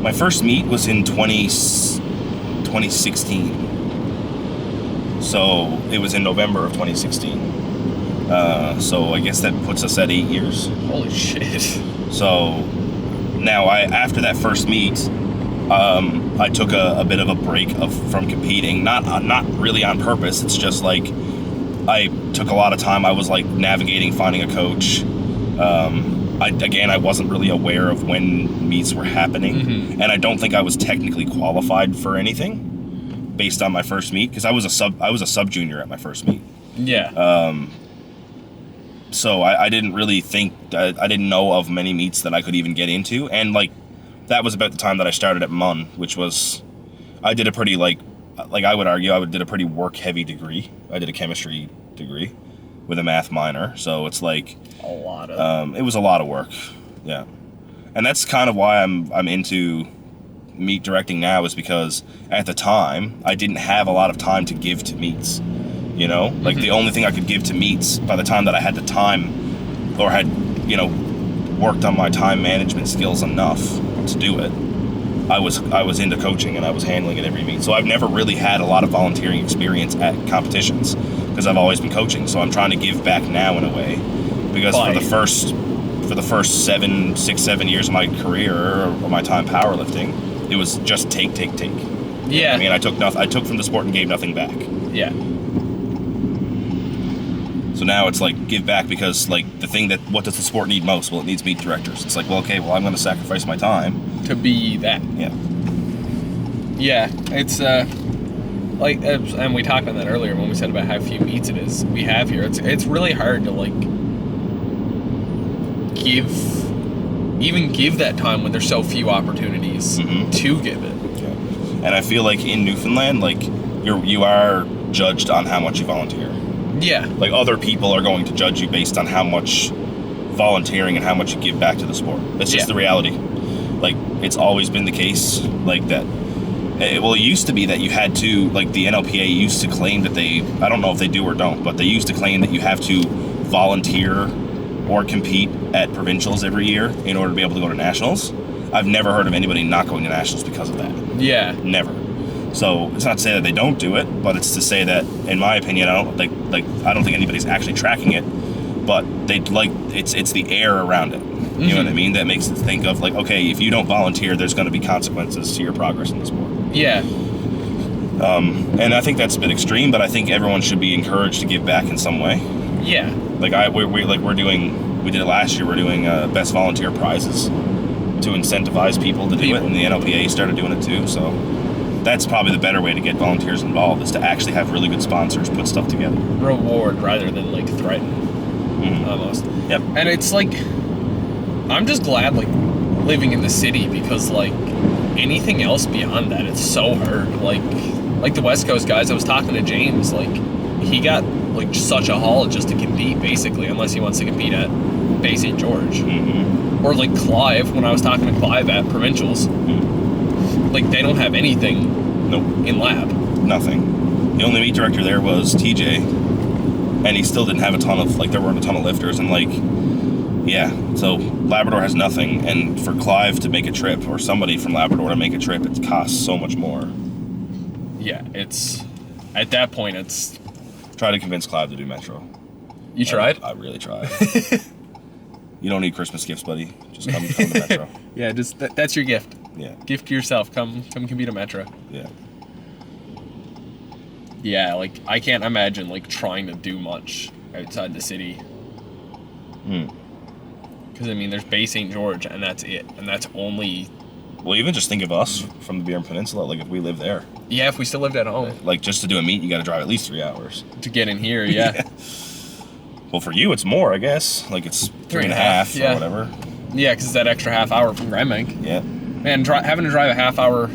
My first meet was in 2016. So it was in November of 2016. So I guess that puts us at 8 years. Holy shit. So now after that first meet, I took a bit of a break from competing. Not really on purpose. It's just like I took a lot of time. I was like navigating, finding a coach. I wasn't really aware of when meets were happening, Mm-hmm. and I don't think I was technically qualified for anything based on my first meet, because I was a sub junior at my first meet. Yeah. So I didn't really think I didn't know of many meets that I could even get into, and like that was about the time that I started at MUN, which was I did a pretty like I would argue I did a pretty work heavy degree. I did a chemistry degree with a math minor, so it's like a lot of. it was a lot of work, yeah, and that's kind of why I'm into meet directing now, is because at the time I didn't have a lot of time to give to meets, you know, like the only thing I could give to meets by the time that I had the time or had, you know, worked on my time management skills enough to do it, I was into coaching and I was handling it every meet. So I've never really had a lot of volunteering experience at competitions because I've always been coaching. So I'm trying to give back now in a way, because for the first 7 years of my career or my time powerlifting, it was just take. Yeah. I mean, I took from the sport and gave nothing back. Yeah. So now it's like give back, because like the thing that, what does the sport need most? Well, it needs meet directors. It's like, well, okay, well, I'm going to sacrifice my time To be that. Yeah. Yeah. It's like, and we talked on that earlier when we said about how few meets we have here. It's really hard to like give that time when there's so few opportunities Mhm. to give it. Okay. And I feel like in Newfoundland, like you are judged on how much you volunteer. Yeah. Like other people are going to judge you based on how much volunteering and how much you give back to the sport. That's just the reality. Like it's always been the case like that. Well, it used to be that you had to, like the NLPA used to claim that I don't know if they do or don't, but they used to claim that you have to volunteer or compete at provincials every year in order to be able to go to nationals. I've never heard of anybody not going to nationals because of that. Yeah. Never. So it's not to say that they don't do it, but it's to say that, in my opinion, I don't think anybody's actually tracking it, but it's the air around it. You know what I mean? That makes it think of like, okay, if you don't volunteer, there's going to be consequences to your progress in the sport. Yeah. And I think that's a bit extreme, but I think everyone should be encouraged to give back in some way. Yeah. We did it last year. We're doing best volunteer prizes to incentivize people to do it, and the NLPA started doing it too. So that's probably the better way to get volunteers involved, is to actually have really good sponsors put stuff together. Reward rather than like threaten. Almost. Yep. And it's like, I'm just glad like living in the city, because like anything else beyond that, it's so hard. Like the West Coast guys, I was talking to James, like he got like such a haul just to compete basically, unless he wants to compete at Bay St. George. Mm-hmm. Or like Clive, when I was talking to Clive at provincials, like they don't have anything in lab. Nothing. The only meet director there was TJ, and he still didn't have a ton of, like, there weren't a ton of lifters, and like Yeah, so Labrador has nothing, and for Clive to make a trip, or somebody from Labrador to make a trip, it costs so much more. Yeah, it's... At that point, it's... Try to convince Clive to do Metro. You tried? I really tried. You don't need Christmas gifts, buddy. Just come to Metro. Yeah, just that's your gift. Yeah. Gift to yourself. Come compete at Metro. Yeah. Yeah, like, I can't imagine, like, trying to do much outside the city. Because, I mean, there's Bay St. George, and that's it. And that's only... Well, even just think of us from the Bearn Peninsula, like, if we lived there. Yeah, if we still lived at home. Like, just to do a meet, you got to drive at least 3 hours. To get in here, yeah. Well, for you, it's more, I guess. Like, it's 3.5 yeah. or whatever. Yeah, because it's that extra half hour from Grand Bank. Yeah. Man, having to drive a half hour...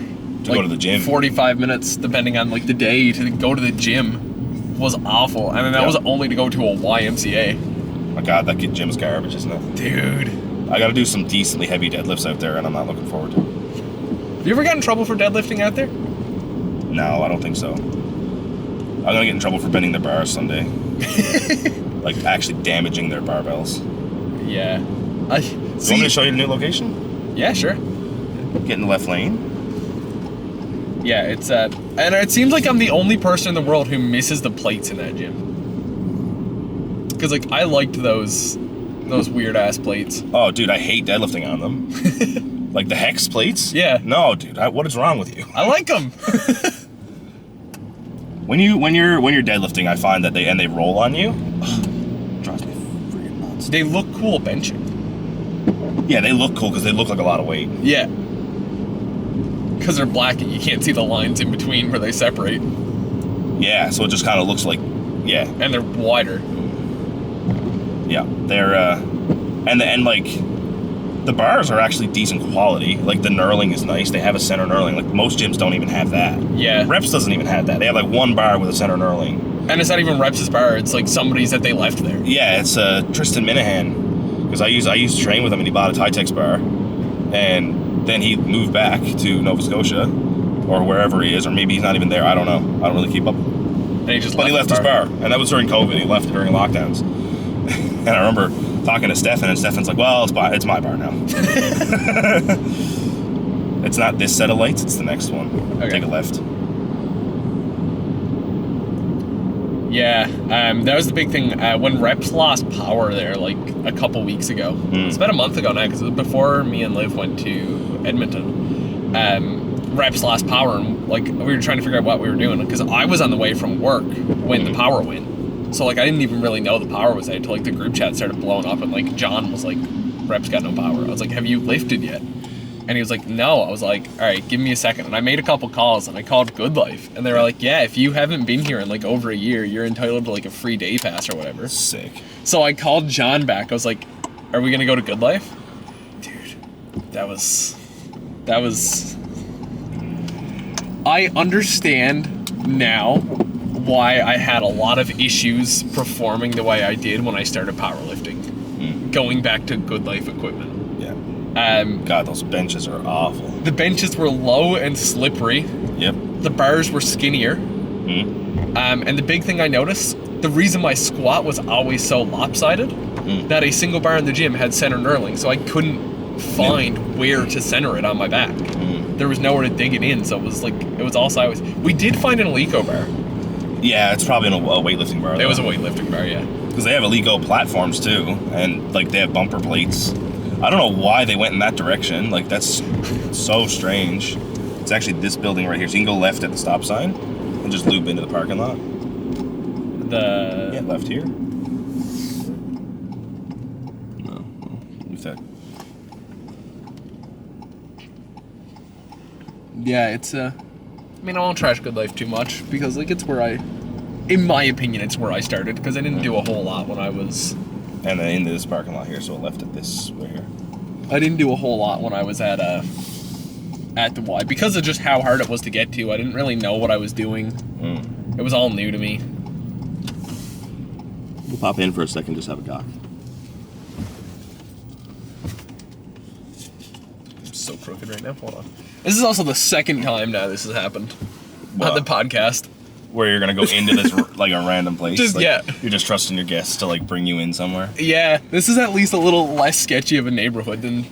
To go to the gym. 45 minutes, depending on, like, the day, to go to the gym was awful. I mean, that was only to go to a YMCA. My God, that gym's garbage, isn't it? Dude. I got to do some decently heavy deadlifts out there, and I'm not looking forward to it. Have you ever gotten in trouble for deadlifting out there? No, I don't think so. I'm going to get in trouble for bending their bars someday. Like, actually damaging their barbells. Yeah. You want me to show you the new location? Yeah, sure. Get in the left lane. Yeah, it's and it seems like I'm the only person in the world who misses the plates in that gym. Because, like, I liked those weird ass plates. Oh, dude, I hate deadlifting on them. Like the hex plates? Yeah. No, dude, what is wrong with you? I like them. When you're deadlifting, I find that they roll on you. Ugh, drives me freaking nuts. They look cool benching. Yeah, they look cool because they look like a lot of weight. Yeah. Because they're black and you can't see the lines in between where they separate. Yeah, so it just kind of looks like, yeah. And they're wider. Yeah, they're, and like, the bars are actually decent quality. Like, the knurling is nice. They have a center knurling. Like, most gyms don't even have that. Yeah. Reps doesn't even have that. They have, like, one bar with a center knurling. And it's not even Reps' bar. It's, like, somebody's that they left there. Yeah, it's Tristan Minahan. Because I used to train with him, and he bought a Tytex bar. And then he moved back to Nova Scotia, or wherever he is, or maybe he's not even there. I don't know. I don't really keep up. And he just But he left his bar. And that was during COVID. He left it during lockdowns. And I remember talking to Stefan, and Stefan's like, well, it's my bar now. It's not this set of lights, it's the next one. Okay. Take a left. Yeah, that was the big thing. When Reps lost power there, like, a couple weeks ago. It's about a month ago now, because it was before me and Liv went to Edmonton. Reps lost power, and, like, we were trying to figure out what we were doing, because I was on the way from work when the power went. So, like, I didn't even really know the power was there until, like, the group chat started blowing up, and, like, John was like, Reps got no power. I was like, have you lifted yet? And he was like, no. I was like, all right, give me a second. And I made a couple calls, and I called Good Life. And they were like, yeah, if you haven't been here in, like, over a year, you're entitled to, like, a free day pass or whatever. Sick. So I called John back. I was like, are we going to go to Good Life? Dude, that was... I understand now why I had a lot of issues performing the way I did when I started powerlifting. Going back to Good Life equipment. Yeah. God, those benches are awful. The benches were low and slippery. Yep. The bars were skinnier. And the big thing I noticed, the reason my squat was always so lopsided, that a single bar in the gym had center knurling, so I couldn't find where to center it on my back. There was nowhere to dig it in, so it was all sideways. We did find an Eleiko bar. Yeah, it's probably a weightlifting bar, though. It was a weightlifting bar, yeah. Because they have Eleiko platforms, too, and, like, they have bumper plates. I don't know why they went in that direction. Like, that's so strange. It's actually this building right here, so you can go left at the stop sign and just loop into the parking lot. Yeah, left here. No, leave that. Yeah, it's I mean, I won't trash Good Life too much, because, like, it's where in my opinion, it's where I started, because I didn't do a whole lot when I was... And then into this parking lot here, so it left at this right here. I didn't do a whole lot when I was at the Y, because of just how hard it was to get to. I didn't really know what I was doing. It was all new to me. We'll pop in for a second, just have a cock. I'm so crooked right now. Hold on. This is also the second time now this has happened on the podcast. where you're gonna go into this like a random place. Just like, yeah. You're just trusting your guests to like bring you in somewhere. Yeah, this is at least a little less sketchy of a neighborhood than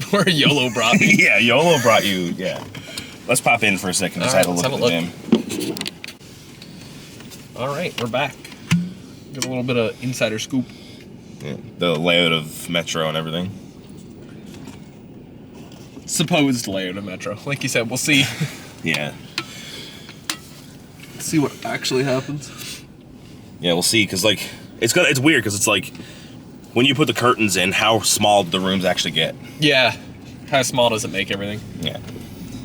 where YOLO brought me. Yeah, YOLO brought you. Yeah. Let's pop in for a second. Just have a look at the gym. All right, we're back. Get a little bit of insider scoop. Yeah, the layout of Metro and everything. Supposed layout of Metro. Like you said, we'll see. Yeah. See what actually happens. Yeah, we'll see. Cause like it's weird because it's like when you put the curtains in, how small do the rooms actually get? Yeah. How small does it make everything? Yeah.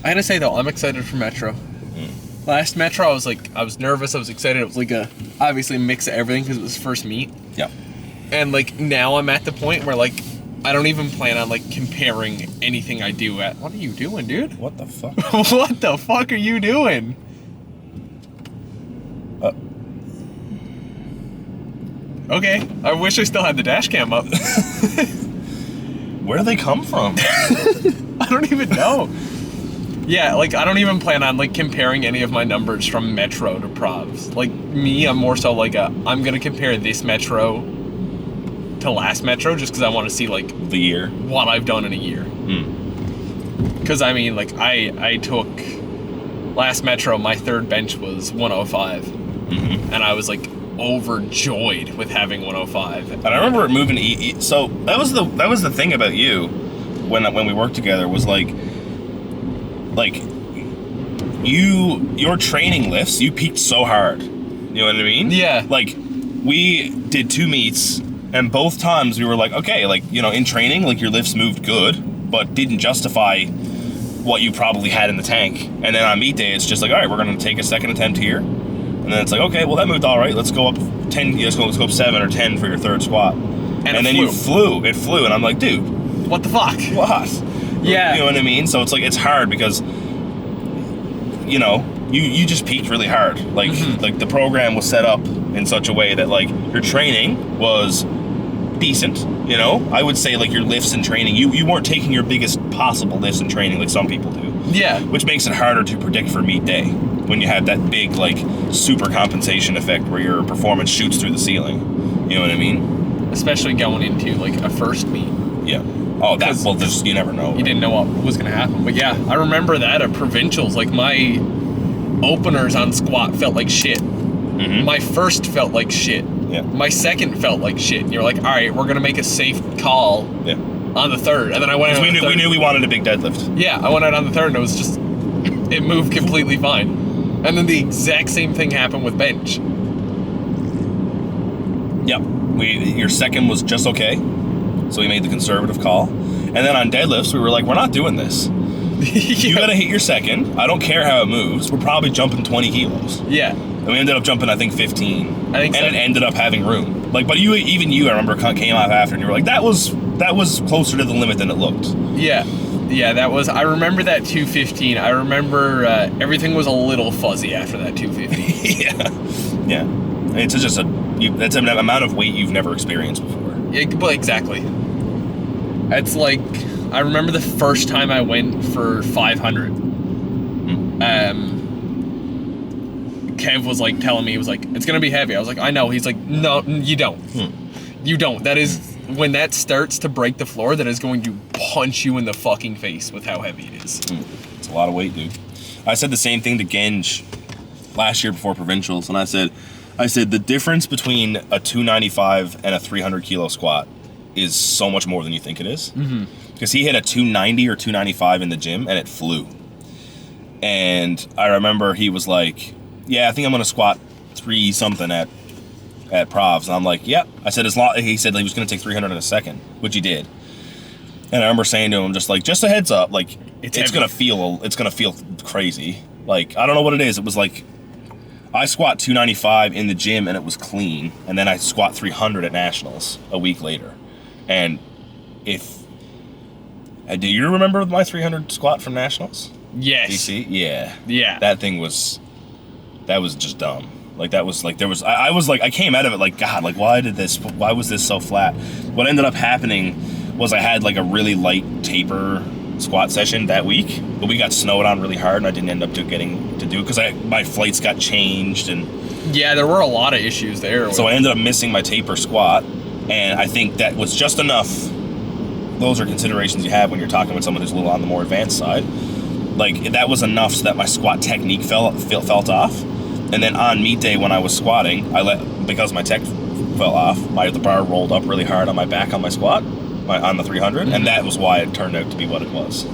I gotta say though, I'm excited for Metro. Last Metro, I was nervous, I was excited. It was like obviously a mix of everything because it was first meet. Yeah. And like now I'm at the point where like I don't even plan on like comparing anything I do at. What are you doing, dude? What the fuck? What the fuck are you doing? Okay, I wish I still had the dash cam up. Where do they come from? I don't even know. Yeah, like I don't even plan on like comparing any of my numbers from Metro to Provs. Like me, I'm more so like I'm gonna compare this Metro to last Metro just because I want to see like the year, what I've done in a year. Because I mean, like I took last Metro, my third bench was 105, and I was like overjoyed with having 105. And I remember it moving to so that was the thing about you when we worked together was like your training lifts, you peaked so hard. You know what I mean? Yeah. Like we did 2 meets and both times we were like, okay, like, you know, in training, like your lifts moved good, but didn't justify what you probably had in the tank. And then on meet day, it's just like, all right, we're going to take a second attempt here. And then it's like, okay, well that moved all right. Let's go up 10, let's go up 7 or 10 for your third squat. And then you flew. It flew. And I'm like, dude. What the fuck? What? Yeah. You know what I mean? So it's like, it's hard because, you know, you just peaked really hard. Like, like the program was set up in such a way that like your training was decent, you know? I would say like your lifts and training, you weren't taking your biggest possible lifts and training like some people do. Yeah. Which makes it harder to predict for meet day when you have that big like super compensation effect where your performance shoots through the ceiling. You know what I mean? Especially going into like a first meet. Yeah. Oh, there's, you never know. You didn't know what was going to happen. But yeah, I remember that at provincials, like my openers on squat felt like shit. My first felt like shit. Yeah. My second felt like shit. And you're like, all right, we're going to make a safe call on the third. And then I went out we knew we wanted a big deadlift. Yeah, I went out on the third and it was just, it moved completely fine. And then the exact same thing happened with bench. Yep. Your second was just okay. So we made the conservative call. And then on deadlifts, we were like, we're not doing this. You gotta hit your second. I don't care how it moves. We're probably jumping 20 kilos. Yeah. And we ended up jumping, I think, 15. I think so. And it ended up having room. Like, but even you, I remember, came off after, and you were like, that was closer to the limit than it looked. Yeah. Yeah, I remember that 215. I remember everything was a little fuzzy after that 215. Yeah. It's just that's an amount of weight you've never experienced before. Well, exactly. It's like, I remember the first time I went for 500. Kev was like telling me, he was like, it's gonna be heavy. I was like, I know. He's like, no, you don't. You don't. That is, when that starts to break the floor, that is going to punch you in the fucking face with how heavy it is. It's a lot of weight, dude. I said the same thing to Genge last year before provincials, and I said the difference between a 295 and a 300 kilo squat is so much more than you think it is. Because he hit a 290 or 295 in the gym and it flew. And I remember he was like, yeah, I think I'm gonna squat 3 something at Provs. And I'm like, yep. I said, he said he was gonna take 300 in a second, which he did. And I remember saying to him, just a heads up, like it's gonna feel crazy. Like, I don't know what it is. It was like, I squat 295 in the gym and it was clean, and then I squat 300 at nationals a week later. And do you remember my 300 squat from nationals? Yes. DC? Yeah. Yeah. That was just dumb. Like, that was like, I was like, I came out of it like, God, like, why was this so flat? What ended up happening was I had like a really light taper squat session that week, but we got snowed on really hard, and I didn't end up getting to do it because my flights got changed, and yeah, there were a lot of issues there. So I ended up missing my taper squat, and I think that was just enough. Those are considerations you have when you're talking with someone who's a little on the more advanced side. Like, that was enough so that my squat technique felt off. And then on meet day when I was squatting, because my tech fell off, the bar rolled up really hard on my back on my squat, on the 300, and that was why it turned out to be what it was.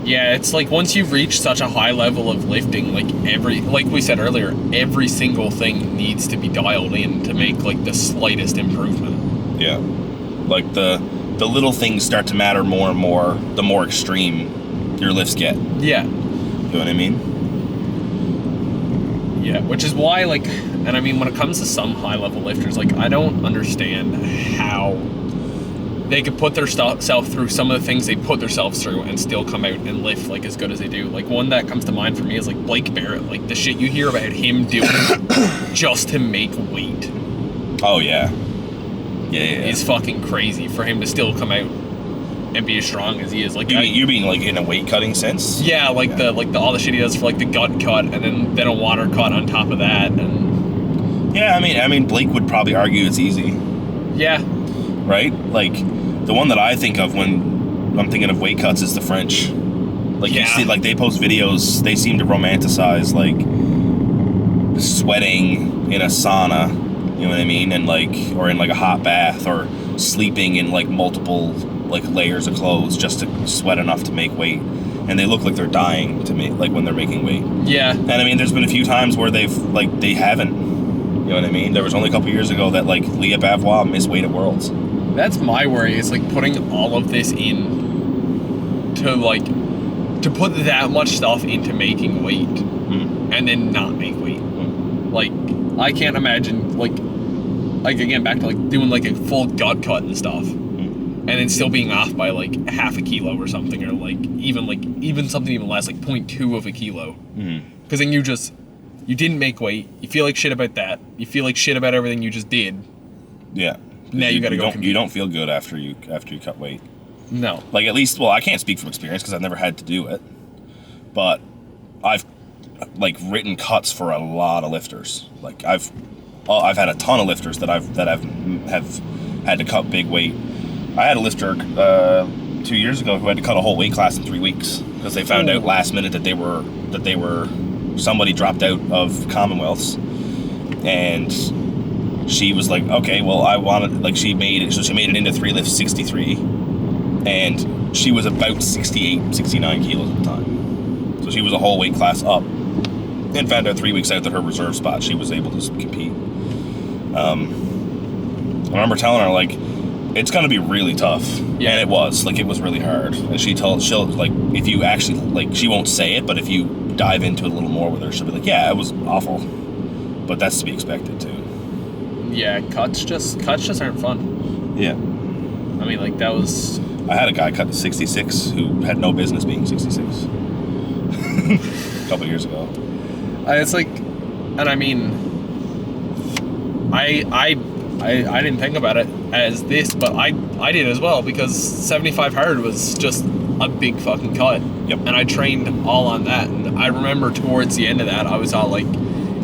Yeah, it's like once you reach such a high level of lifting, like we said earlier, every single thing needs to be dialed in to make like the slightest improvement. Yeah. Like the little things start to matter more and more the more extreme your lifts get. Yeah. You know what I mean? Yeah, which is why, like, and I mean, when it comes to some high-level lifters, like, I don't understand how they could put their self through some of the things they put themselves through and still come out and lift, like, as good as they do. Like, one that comes to mind for me is, like, Blake Barrett. Like, the shit you hear about him doing just to make weight. Oh, yeah. Yeah. Is fucking crazy for him to still come out and be as strong as he is. Like, you mean like in a weight cutting sense? Yeah, all the shit he does for like the gut cut and then a water cut on top of that. And yeah, I mean Blake would probably argue it's easy. Yeah. Right? Like, the one that I think of when I'm thinking of weight cuts is the French. Like, you see, like, they post videos, they seem to romanticize like sweating in a sauna, you know what I mean, and like, or in like a hot bath, or sleeping in like multiple like layers of clothes just to sweat enough to make weight, and they look like they're dying to make, like, when they're making weight. Yeah. And I mean, there's been a few times where they haven't. You know what I mean? There was only a couple years ago that like Leah Bavois missed weight at Worlds. That's my worry. Is like putting all of this in to put that much stuff into making weight and then not make weight. Like, I can't imagine like again, back to like doing like a full gut cut and stuff, and then still being off by like half a kilo or something, or like even something even less, like 0.2 of a kilo. Because then you didn't make weight. You feel like shit about that. You feel like shit about everything you just did. Yeah. Now you gotta go. You don't feel good after you cut weight. No. Like, at least, well, I can't speak from experience because I've never had to do it, but I've like written cuts for a lot of lifters. Like, I've had a ton of lifters that have had to cut big weight. I had a lifter 2 years ago who had to cut a whole weight class in 3 weeks because they found out last minute that they were somebody dropped out of Commonwealths, and she was like, okay, well, I wanted, like, she made it into 3 lifts 63, and she was about 68, 69 kilos at the time. So she was a whole weight class up, and found out 3 weeks out that her reserve spot, she was able to compete. I remember telling her, like, it's gonna be really tough. Yeah. And it was really hard. And she'll like, if you actually, like, she won't say it, but if you dive into it a little more with her, she'll be like, yeah, it was awful, but that's to be expected too. Yeah, cuts just aren't fun. Yeah. I mean, like, that was... I had a guy cut to 66 who had no business being 66 a couple years ago. It's like, and I mean, I didn't think about it as this, but I did as well, because 75 hard was just a big fucking cut. Yep. And I trained all on that. And I remember towards the end of that, I was all like,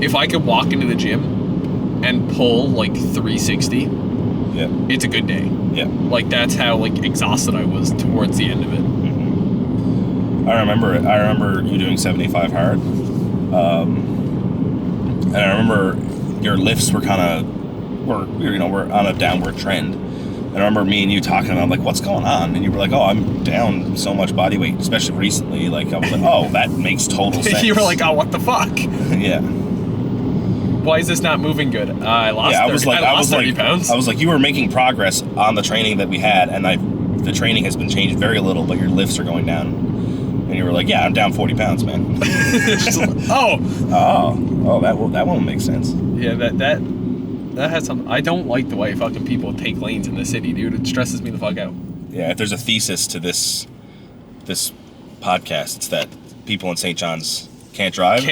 if I could walk into the gym and pull like 360, yeah, it's a good day. Yeah. Like, that's how like exhausted I was towards the end of it. Mm-hmm. I remember you doing 75 hard. And I remember your lifts were we're on a downward trend. And I remember me and you talking about, like, what's going on? And you were like, oh, I'm down so much body weight, especially recently. Like, I was like, oh, that makes total sense. You were like, oh, what the fuck? Yeah. Why is this not moving good? I lost 30 pounds. I was like, you were making progress on the training that we had, and the training has been changed very little, but your lifts are going down. And you were like, yeah, I'm down 40 pounds, man. That won't make sense. Yeah, that has something. I don't like the way fucking people take lanes in the city, dude. It stresses me the fuck out. Yeah, if there's a thesis to this podcast, it's that people in St. John's can't drive.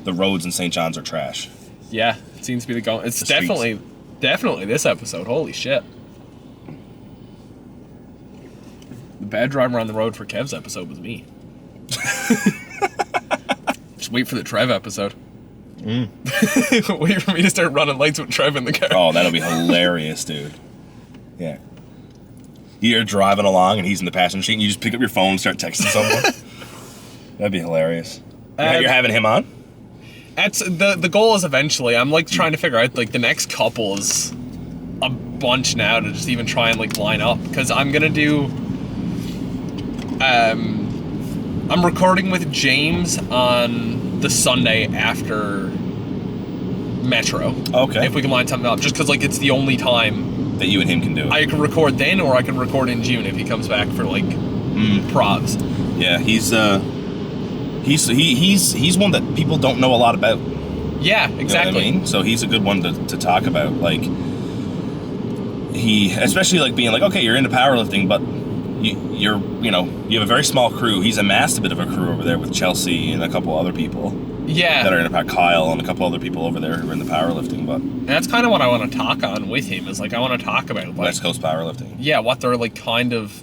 The roads in St. John's are trash. Yeah, it seems to be the goal. It's definitely this episode. Holy shit. The bad driver on the road for Kev's episode was me. Just wait for the Trev episode. Wait for me to start running lights with Trev in the car. Oh, that'll be hilarious, dude. Yeah. You're driving along and he's in the passenger seat and you just pick up your phone and start texting someone. That'd be hilarious. You're having him on? That's the goal is eventually. I'm like trying to figure out like the next couple is a bunch now to just even try and like line up, because I'm gonna do I'm recording with James on the Sunday after Metro. Okay. If we can line something up, just because like it's the only time that you and him can do it. I can record then, or I can record in June if he comes back for like provs. Yeah, he's one that people don't know a lot about. Yeah, exactly. You know what I mean? So he's a good one to talk about. Like he, especially like being like, okay, you're into powerlifting, but you have a very small crew. He's amassed a bit of a crew over there with Chelsea and a couple other people. Yeah. That are in about Kyle and a couple other people over there who are in the powerlifting, but and that's kind of what I want to talk on with him, is like I want to talk about like, West Coast powerlifting. Yeah, what they're like kind of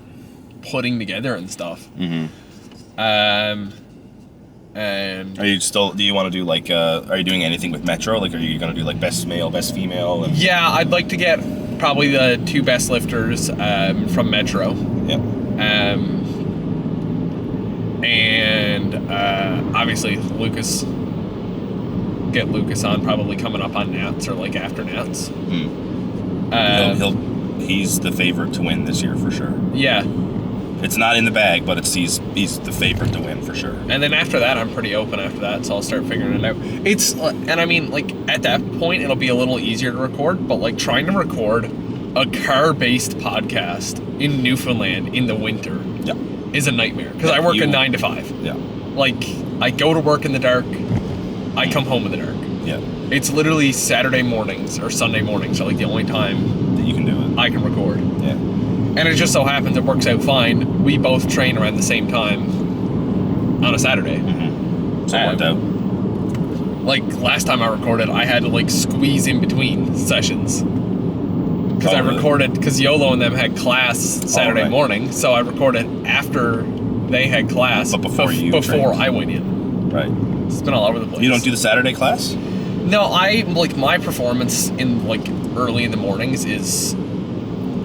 putting together and stuff. Mm-hmm. And do you want to do like are you doing anything with Metro? Like, are you gonna do like best male, best female? And... Yeah, I'd like to get probably the 2 best lifters from Metro. Yeah. And obviously Lucas. Get Lucas on probably coming up on Nats or like after Nats. He's the favorite to win this year for sure. Yeah. It's not in the bag, but he's the favorite to win for sure. And then after that, I'm pretty open after that, so I'll start figuring it out. And I mean, like, at that point, it'll be a little easier to record, but, like, trying to record a car-based podcast in Newfoundland in the winter is a nightmare, because I work a 9 to 5. Yeah. Like, I go to work in the dark, I come home in the dark. Yeah. It's literally Saturday mornings or Sunday mornings are, like, the only time that you can do it. I can record. Yeah. And it just so happens it works out fine. We both train around the same time on a Saturday. Mm-hmm. So it worked out. Like, last time I recorded, I had to, like, squeeze in between sessions. Because I recorded, because YOLO and them had class Saturday morning, so I recorded after they had class, but before I went in. Right. It's been all over the place. You don't do the Saturday class? No, my performance in, like, early in the mornings is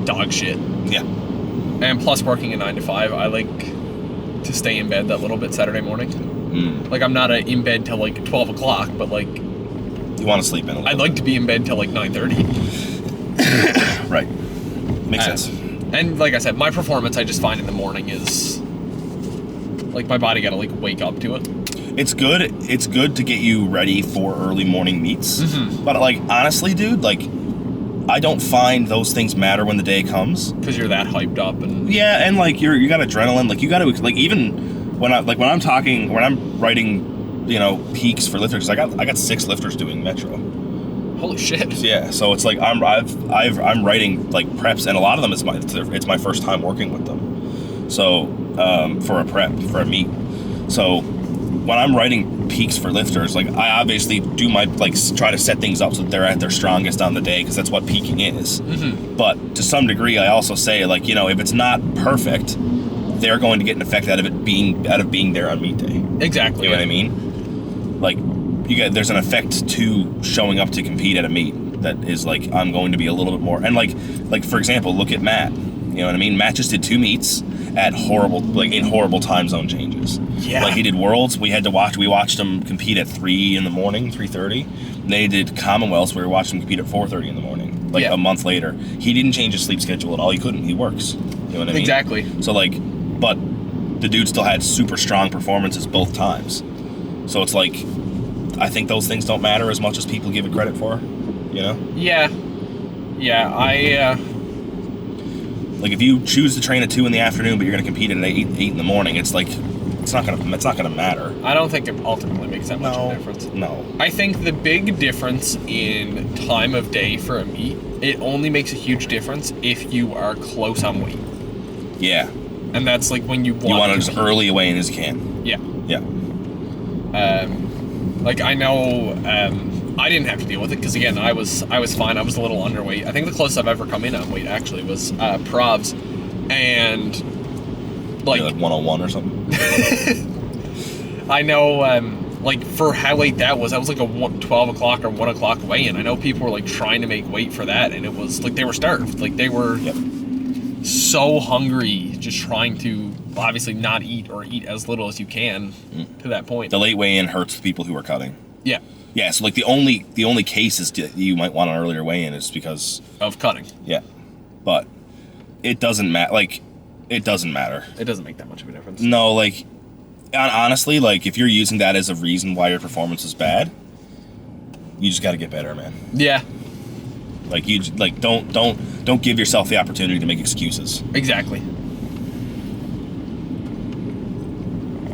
dog shit. Yeah. And plus working a 9 to 5, I like to stay in bed that little bit Saturday morning. Like, I'm not in bed till like 12 o'clock, but like... You want to sleep in a little I'd like to be in bed till like 9:30. Right. Makes sense. And like I said, my performance I just find in the morning is... Like, my body gotta like wake up to it. It's good to get you ready for early morning meets. Mm-hmm. But like, honestly, dude, like... I don't find those things matter when the day comes. Because you're that hyped up and... Yeah, and like you got adrenaline. Like you got to like even when I'm writing, peaks for lifters. I got 6 lifters doing Metro. Holy shit. Yeah, so it's like I'm writing like preps, and a lot of them it's my first time working with them. So for a meet. So when I'm writing peaks for lifters, like I obviously do my try to set things up so that they're at their strongest on the day, because that's what peaking is. Mm-hmm. But to some degree, I also say if it's not perfect, they're going to get an effect out of being there on meet day. Exactly. You know what I mean? Like there's an effect to showing up to compete at a meet that is like I'm going to be a little bit more, and like for example, look at Matt. You know what I mean? Matt just did 2 meets at horrible time zone changes. Yeah. Like he did Worlds, we watched him compete at 3 in the morning, 3:30. They did Commonwealths, we watched him compete at 4:30 in the morning. A month later. He didn't change his sleep schedule at all. He couldn't. He works. You know what I mean? Exactly. So but the dude still had super strong performances both times. So it's like, I think those things don't matter as much as people give it credit for. You know? Yeah. Yeah, like if you choose to train at 2 in the afternoon, but you're going to compete at 8 in the morning, it's like it's not gonna matter. I don't think it ultimately makes that much of a difference. No. I think the big difference in time of day for a meet, it only makes a huge difference if you are close on weight. Yeah. And that's like when you want as early away in as you can. Yeah. Yeah. Like I know I didn't have to deal with it because again I was fine. I was a little underweight. I think the closest I've ever come in on weight actually was provs, and Like, like 101 or something. I know, like, for how late that was like a 12 o'clock or 1 o'clock weigh-in. I know people were, like, trying to make weight for that, and it was, like, they were starved. Like, they were so hungry, just trying to, obviously, not eat or eat as little as you can to that point. The late weigh-in hurts the people who are cutting. Yeah. Yeah, so, like, the only cases you might want an earlier weigh-in is because... Of cutting. Yeah. But it doesn't matter. Like, it doesn't matter. It doesn't make that much of a difference. No, like... Honestly, like, if you're using that as a reason why your performance is bad, you just got to get better, man. Yeah. Like, you like don't give yourself the opportunity to make excuses. Exactly.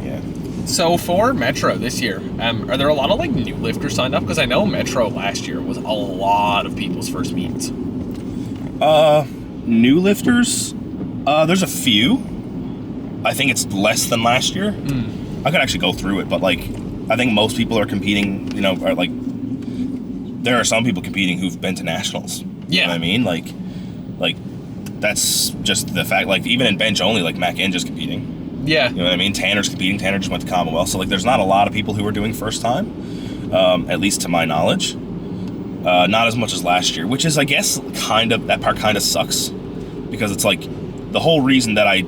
Yeah. So for Metro this year, are there a lot of like new lifters signed up? Because I know Metro last year was a lot of people's first meets. New lifters, there's a few. I think it's less than last year. I could actually go through it, but like, I think most people are competing, you know, are like, there are some people competing who've been to nationals. Yeah. You know what I mean? Like, that's just the fact, like, even in bench only, like, Mac Inja's competing. Yeah. You know what I mean? Tanner's competing. Tanner just went to Commonwealth. So, like, there's not a lot of people who are doing first time, at least to my knowledge. Not as much as last year, which is, I guess, that part kind of sucks. Because it's like, the whole reason that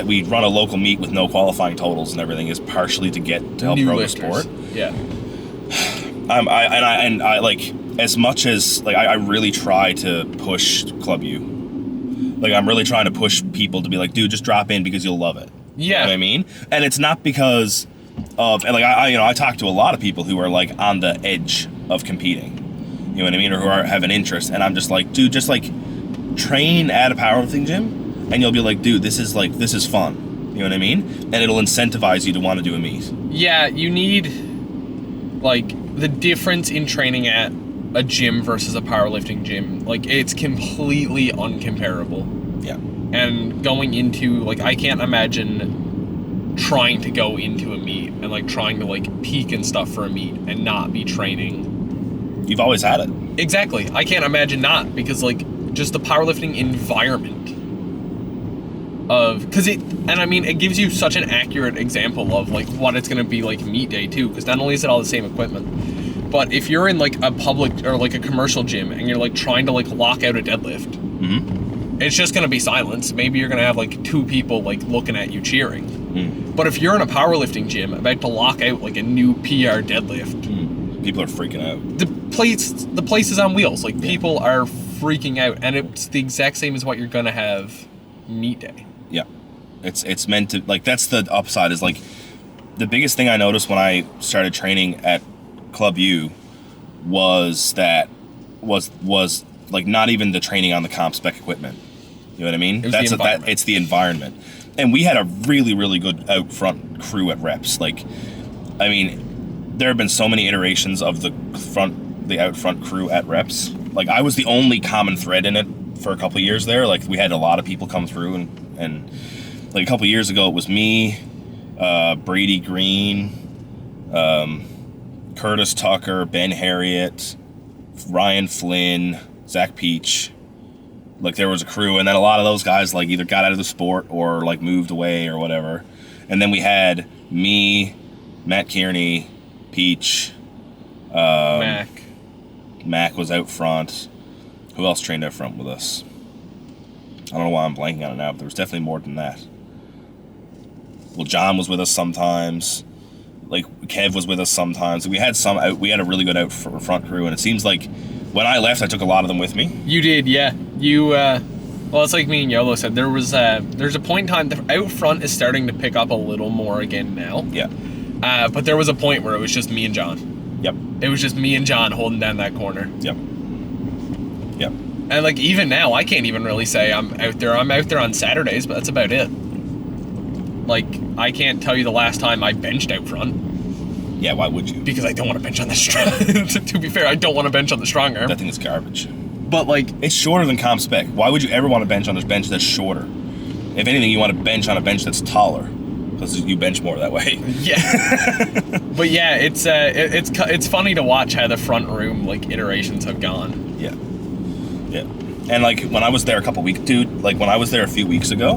we run a local meet with no qualifying totals and everything is partially to help New grow lifters. the sport. Yeah. I like, as much as like I really try to push Club U. Like, I'm really trying to push people to be like, dude, just drop in because you'll love it. Yeah. You know what I mean? And it's not because of, and like, I talk to a lot of people who are like on the edge of competing. You know what I mean? Or who have an interest, and I'm just like, dude, just like train at a powerlifting gym. And you'll be like, dude, this is fun. You know what I mean? And it'll incentivize you to want to do a meet. Yeah, you need, like, the difference in training at a gym versus a powerlifting gym. Like, it's completely uncomparable. Yeah. And going into, like, I can't imagine trying to go into a meet and, like, trying to, like, peak and stuff for a meet and not be training. You've always had it. Exactly. I can't imagine not, because, like, just the powerlifting environment because it gives you such an accurate example of like what it's going to be like meet day too, because not only is it all the same equipment, but if you're in like a public or like a commercial gym and you're like trying to like lock out a deadlift, it's just going to be silence. Maybe you're going to have like two people like looking at you cheering. But if you're in a powerlifting gym about to lock out like a new PR deadlift, people are freaking out. The place is on wheels. Like, people are freaking out, and it's the exact same as what you're going to have meet day. Yeah, it's meant to, like, that's the upside, is like, the biggest thing I noticed when I started training at Club U was like not even the training on the comp spec equipment. You know what I mean? It's the environment. And we had a really, really good out front crew at reps. Like, I mean, there have been so many iterations of the out front crew at reps. Like, I was the only common thread in it for a couple of years there. Like, we had a lot of people come through, and like a couple of years ago, it was me, Brady Green, Curtis Tucker, Ben Harriet, Ryan Flynn, Zach Peach. Like, there was a crew, and then a lot of those guys like either got out of the sport or like moved away or whatever. And then we had me, Matt Kearney, Peach, Mac was out front. Who else trained out front with us? I don't know why I'm blanking on it now, but there was definitely more than that. Well, John was with us sometimes. Like, Kev was with us sometimes. We had we had a really good out front crew, and it seems like when I left, I took a lot of them with me. You did, yeah. Well, it's like me and Yolo said. There's a point in time, the out front is starting to pick up a little more again now. Yeah. But there was a point where it was just me and John. Yep. It was just me and John holding down that corner. Yep. Yep. And like, even now, I can't even really say I'm out there. I'm out there on Saturdays, but that's about it. Like, I can't tell you the last time I benched out front. Yeah, why would you? Because I don't want to bench on the strong. To be fair, I don't want to bench on the strong arm. That thing is garbage. But like, it's shorter than comp spec. Why would you ever want to bench on a bench that's shorter? If anything, you want to bench on a bench that's taller, because you bench more that way. Yeah. But yeah, it's funny to watch how the front room like iterations have gone. Yeah. Yeah. And like, when I was there a few weeks ago,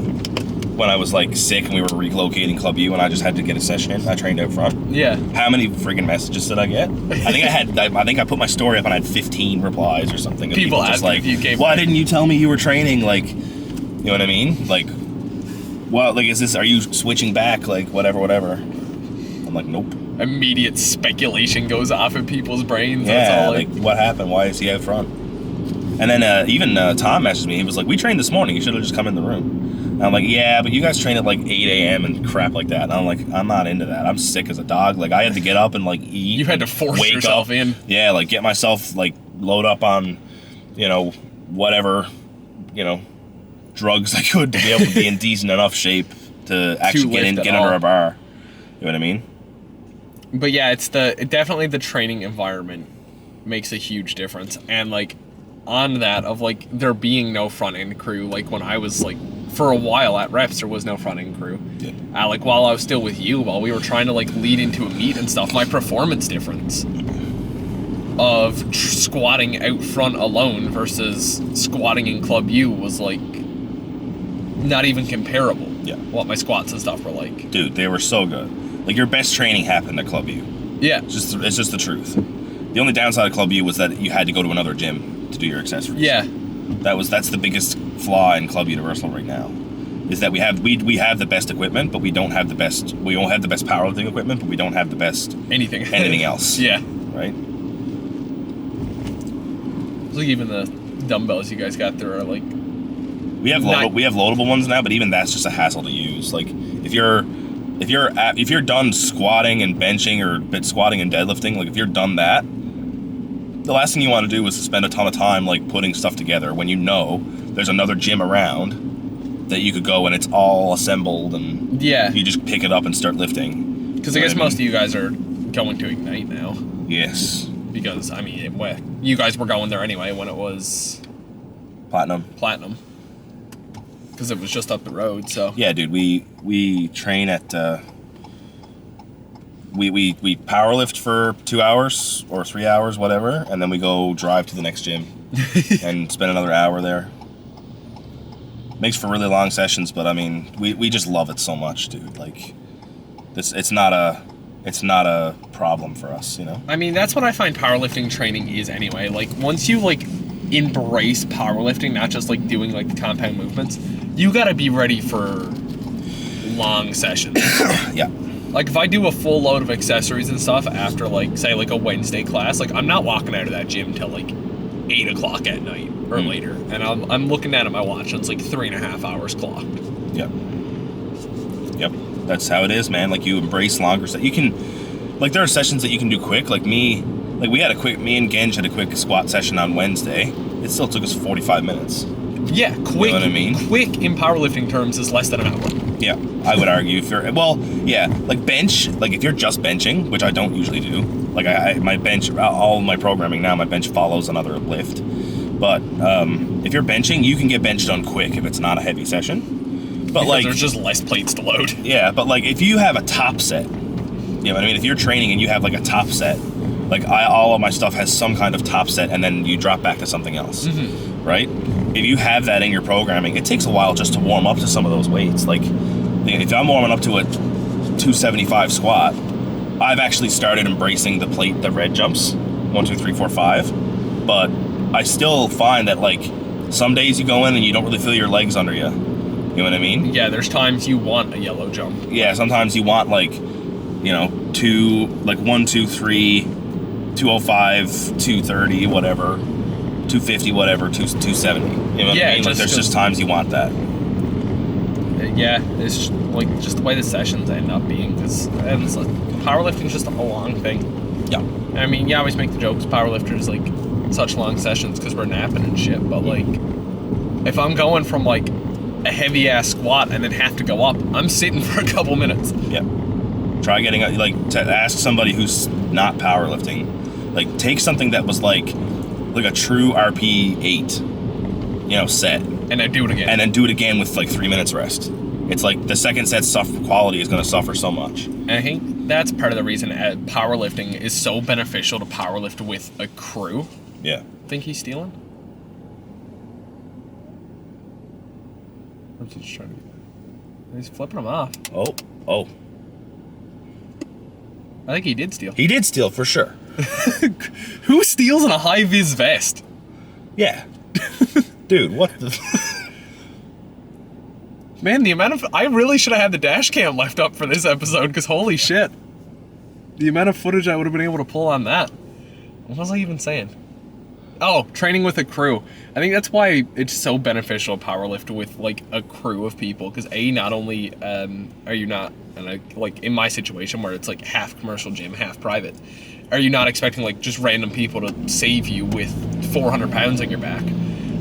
when I was like sick and we were relocating Club U and I just had to get a session in. I trained out front. Yeah. How many friggin' messages did I get? I think I put my story up and I had 15 replies or something. People just asking like, if you came why back. didn't you tell me you were training? Like, you know what I mean? Like, well, like, are you switching back? Like, whatever. I'm like, nope. Immediate speculation goes off in people's brains. Yeah, That's all like, what happened? Why is he out front? And then even Tom messaged me. He was like, we trained this morning. You should have just come in the room. And I'm like, yeah, but you guys train at like 8 a.m. and crap like that. And I'm like, I'm not into that. I'm sick as a dog. Like, I had to get up and like eat. You had to force wake yourself up. in. Yeah, like get myself like load up on, whatever, drugs I could to be able to be in decent enough shape to actually get under a bar. You know what I mean? But yeah, it's definitely the training environment makes a huge difference. And like on that of like there being no front end crew, like when I was like for a while at reps there was no front end crew. Yeah. Like while I was still with you, while we were trying to like lead into a meet and stuff, my performance difference of squatting out front alone versus squatting in Club U was like not even comparable. Yeah. What my squats and stuff were like. Dude, they were so good. Like your best training happened at Club U. Yeah. It's just the truth. The only downside of Club U was that you had to go to another gym to do your accessories. Yeah. That's the biggest flaw in Club Universal right now. Is that we have the best equipment, but we don't have the best powerlifting equipment, but we don't have the best anything else. Yeah. Right? Like even the dumbbells you guys got there are like we have loadable ones now, but even that's just a hassle to use. Like if you're done squatting and benching or squatting and deadlifting, like if you're done that, the last thing you want to do is to spend a ton of time like putting stuff together when you know there's another gym around that you could go and it's all assembled and you just pick it up and start lifting. Because I guess most of you guys are going to Ignite now. Yes. Because I mean, you guys were going there anyway when it was Platinum. Because it was just up the road. So yeah, dude, we train at we powerlift for 2 hours or 3 hours, whatever, and then we go drive to the next gym and spend another hour there. Makes for really long sessions, but I mean, we just love it so much, dude. Like, it's not a problem for us, you know? I mean, that's what I find powerlifting training is anyway. Like, once you, like, embrace powerlifting, not just, like, doing, like, the compound movements, you gotta be ready for long sessions. Yeah. Like, if I do a full load of accessories and stuff after, like, say, like, a Wednesday class, like, I'm not walking out of that gym till, like, 8 o'clock at night or later. And I'm looking at my watch, and it's, like, 3.5 hours clocked. Yep. That's how it is, man. Like, you embrace longer you can, like, there are sessions that you can do quick. Like me and Genj had a quick squat session on Wednesday. It still took us 45 minutes. Yeah, quick. You know what I mean? Quick in powerlifting terms is less than an hour. Yeah, I would argue like bench, like if you're just benching, which I don't usually do. Like my bench, all my programming now, my bench follows another lift. But if you're benching, you can get bench done quick if it's not a heavy session. But because like there's just less plates to load. Yeah, but like if you have a top set, you know what I mean? If you're training and you have like a top set, like all of my stuff has some kind of top set, and then you drop back to something else, right? If you have that in your programming, it takes a while just to warm up to some of those weights. Like if I'm warming up to a 275 squat, I've actually started embracing the red jumps, 1, 2, 3, 4, 5. But I still find that like some days you go in and you don't really feel your legs under you. You know what I mean? Yeah, there's times you want a yellow jump. Yeah, sometimes you want like, 1, 2, 3, 205, 230, whatever, 250, whatever, 270. You know what I mean? Like there's just times you want that. Yeah, it's just, like just the way the sessions end up being, because powerlifting's just a long thing. Yeah. I mean, you always make the jokes, powerlifters like such long sessions because we're napping and shit, but like if I'm going from like a heavy ass squat and then have to go up, I'm sitting for a couple minutes. Yeah. Try getting to ask somebody who's not powerlifting, like take something that was like a true RP 8, set, and then do it again, and then do it again with like 3 minutes rest. It's like the second set quality is going to suffer so much. And I think that's part of the reason powerlifting is so beneficial to powerlift with a crew. Yeah. Think he's stealing? Or is he just trying to get He's flipping them off. Oh. I think he did steal. He did steal for sure. Who steals in a high-vis vest? Yeah. Dude, what the... Man, the amount of... I really should have had the dash cam left up for this episode, because holy shit. The amount of footage I would have been able to pull on that. What was I even saying? Oh, training with a crew. I think that's why it's so beneficial to powerlift with, like, a crew of people, because not only are you not, like, in my situation where it's, like, half commercial gym, half private, are you not expecting, like, just random people to save you with 400 pounds on your back?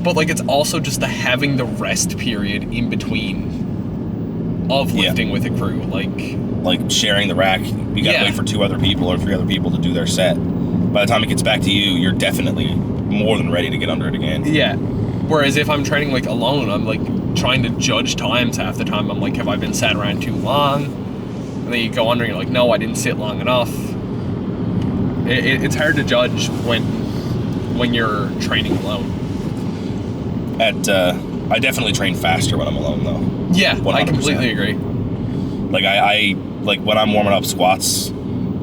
But, like, it's also just the having the rest period in between of lifting with a crew. Like sharing the rack. You gotta wait for 2 other people or 3 other people to do their set. By the time it gets back to you, you're definitely more than ready to get under it again. Yeah. Whereas if I'm training, like, alone, I'm, like, trying to judge times half the time. I'm like, have I been sat around too long? And then you go under and you're like, no, I didn't sit long enough. It's hard to judge when you're training alone. I definitely train faster when I'm alone, though. Yeah, 100%. I completely agree. Like, I like, when I'm warming up squats,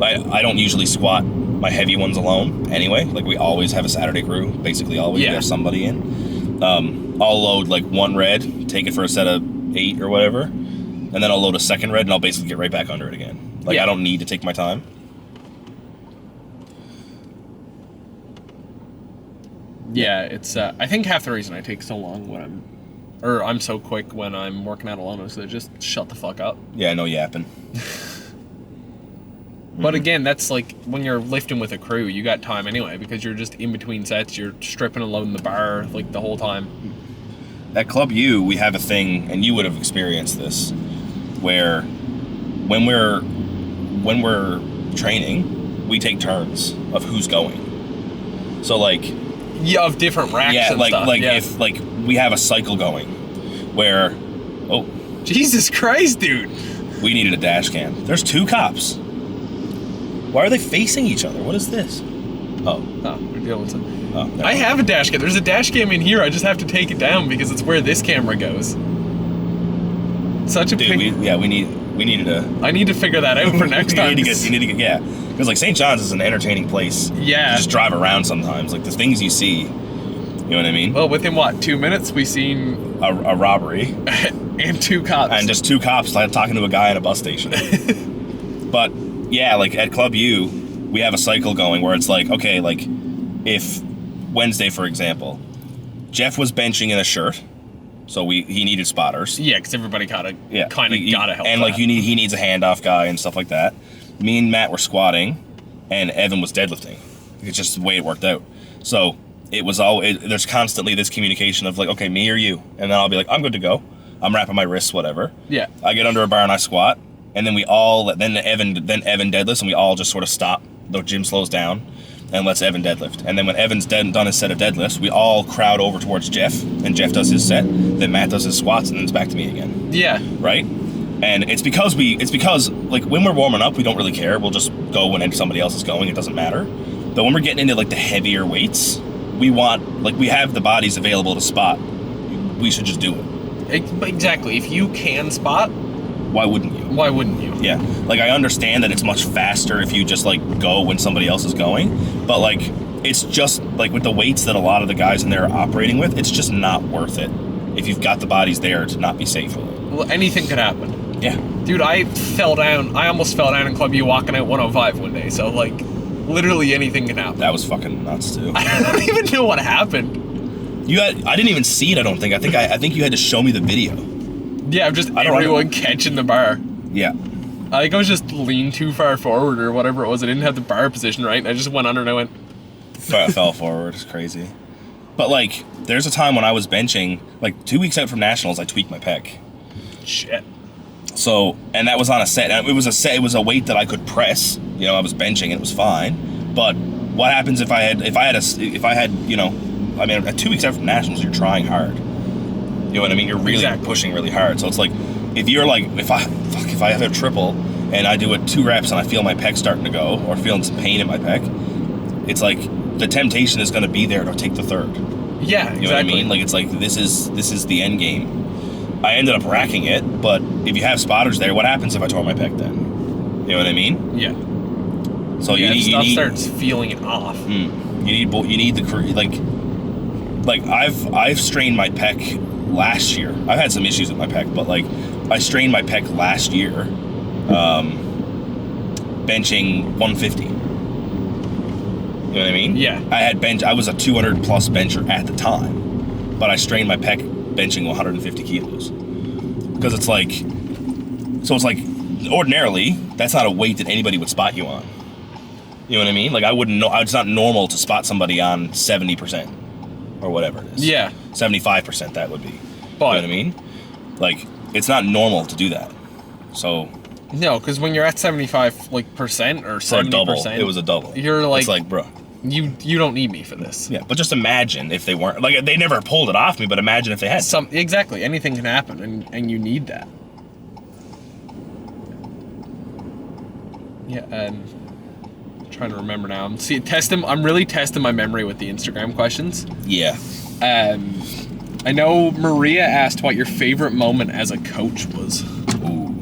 I don't usually squat my heavy ones alone anyway. Like, we always have a Saturday crew. Basically, always we have somebody in. I'll load, like, 1 red, take it for a set of 8 or whatever, and then I'll load a 2nd red, and I'll basically get right back under it again. Like, I don't need to take my time. Yeah, it's, I think half the reason I take so long when I'm so quick when I'm working out alone is to just shut the fuck up. Yeah, no yapping. But again, that's like when you're lifting with a crew, you got time anyway because you're just in between sets, you're stripping and loading the bar like the whole time. At Club U, we have a thing, and you would have experienced this, where when we're training, we take turns of who's going. So, like, yeah, of different racks and stuff. If, like, we have a cycle going where, Jesus Christ, dude. We needed a dash cam. There's 2 cops. Why are they facing each other? What is this? Oh, we're dealing with it. Oh, I have a dash cam. There's a dash cam in here. I just have to take it down because it's where this camera goes. Such a Dude, we needed a... I need to figure that out for next time. You need to get, yeah. Because, like, St. John's is an entertaining place. Yeah. You just drive around sometimes. Like, the things you see, you know what I mean? Well, within, 2 minutes, we seen... A robbery. And 2 cops. And just 2 cops talking to a guy at a bus station. But, yeah, like, at Club U, we have a cycle going where it's like, okay, like, if Wednesday, for example, Jeff was benching in a shirt, so he needed spotters. Yeah, because everybody gotta help. And like he needs a handoff guy and stuff like that. Me and Matt were squatting, and Evan was deadlifting. It's just the way it worked out. So it was there's constantly this communication of like, okay, me or you, and then I'll be like, I'm good to go. I'm wrapping my wrists, whatever. Yeah. I get under a bar and I squat, and then Evan deadlifts, and we all just sort of stop. The gym slows down and lets Evan deadlift. And then when Evan's done his set of deadlifts, we all crowd over towards Jeff, and Jeff does his set, then Matt does his squats, and then it's back to me again. Yeah. Right? And it's because like when we're warming up, we don't really care. We'll just go when somebody else is going. It doesn't matter. But when we're getting into like the heavier weights, we have the bodies available to spot. We should just do it. Exactly. If you can spot, why wouldn't you? Why wouldn't you? Yeah. Like, I understand that it's much faster if you just, like, go when somebody else is going. But, like, it's just, like, with the weights that a lot of the guys in there are operating with, it's just not worth it if you've got the bodies there to not be safe with it. Well, anything could happen. Yeah. Dude, I almost fell down in Club U walking out 105 one day. So, like, literally anything can happen. That was fucking nuts, too. I don't even know what happened. I didn't even see it, I don't think. I think you had to show me the video. Yeah, just everyone catching the bar. Yeah. I think I was just leaned too far forward or whatever it was. I didn't have the bar position right, and I just went under and I went... fell forward. It's crazy. But, like, there's a time when I was benching, like, 2 weeks out from Nationals, I tweaked my pec. Shit. So, and that was on a set. And it was a weight that I could press. You know, I was benching and it was fine. But what happens if I had, you know, I mean, at 2 weeks out from Nationals, you're trying hard. You know what I mean? You're really pushing really hard. So it's like, if you're like, if I have a triple and I do it 2 reps and I feel my pec starting to go or feeling some pain in my pec, it's like the temptation is going to be there to take the third. Yeah, you know what I mean? Like, it's like this is the end game. I ended up racking it, but if you have spotters there, what happens if I tore my pec then? You know what I mean? Yeah. So you need starts feeling it off. You need the like I've strained my pec last year. I've had some issues with my pec, but like I strained my pec last year, benching 150. You know what I mean? Yeah. I was a 200 plus bencher at the time, but I strained my pec benching 150 kilos. Because it's like ordinarily that's not a weight that anybody would spot you on. You know what I mean? Like I wouldn't know. It's not normal to spot somebody on 70% or whatever it is. Yeah. 75% that would be. But, you know what I mean? Like it's not normal to do that. So no, because when you're at 75% or 70%, it was a double. You're like, it's like, bro, you don't need me for this. Yeah, but just imagine if they weren't, like, they never pulled it off me, but imagine if they had. Exactly, anything can happen, and you need that. Yeah, I'm trying to remember now. I'm really testing my memory with the Instagram questions. Yeah. I know Maria asked what your favorite moment as a coach was. Ooh.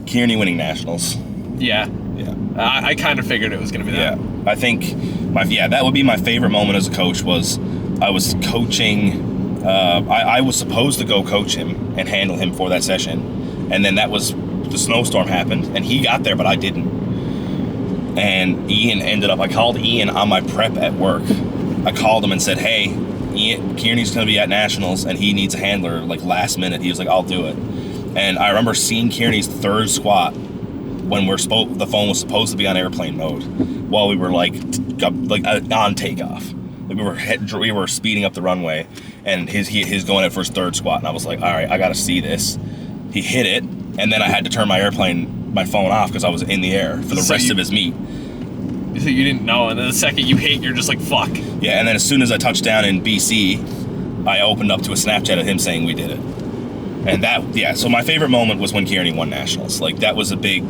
Kearney winning nationals. Yeah. Yeah. I kind of figured it was going to be that. Yeah. I think that would be my favorite moment as a coach. Was I was coaching. I was supposed to go coach him and handle him for that session, and then the snowstorm happened, and he got there, but I didn't. And Ian ended up. I called Ian on my prep at work. I called him and said, "Hey, Ian, Kearney's going to be at nationals, and he needs a handler like last minute." He was like, "I'll do it." And I remember seeing Kearney's third squat when the phone was supposed to be on airplane mode, while we were like on takeoff. Like we were speeding up the runway, and he's going in for his third squat, and I was like, all right, I got to see this. He hit it, and then I had to turn my phone off because I was in the air for the rest of his meet. So you didn't know, and then the second you hit, you're just like, fuck. Yeah, and then as soon as I touched down in BC, I opened up to a Snapchat of him saying we did it. And so my favorite moment was when Kearney won nationals. Like that was a big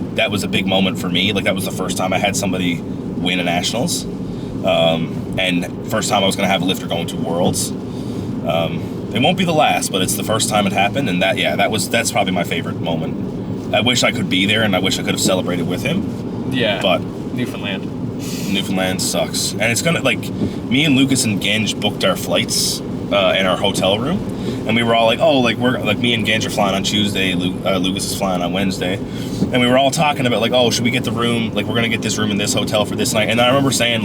moment for me. Like that was the first time I had somebody win a nationals, and first time I was gonna have a lifter going to worlds. It won't be the last, but it's the first time it happened, and that's probably my favorite moment. I wish I could be there, and I wish I could have celebrated with him. Yeah. But Newfoundland sucks, and it's gonna me and Lucas and Genge booked our flights in our hotel room, and we were all like, me and Genge are flying on Tuesday, Lucas is flying on Wednesday, and we were all talking about should we get the room, we're gonna get this room in this hotel for this night. And I remember saying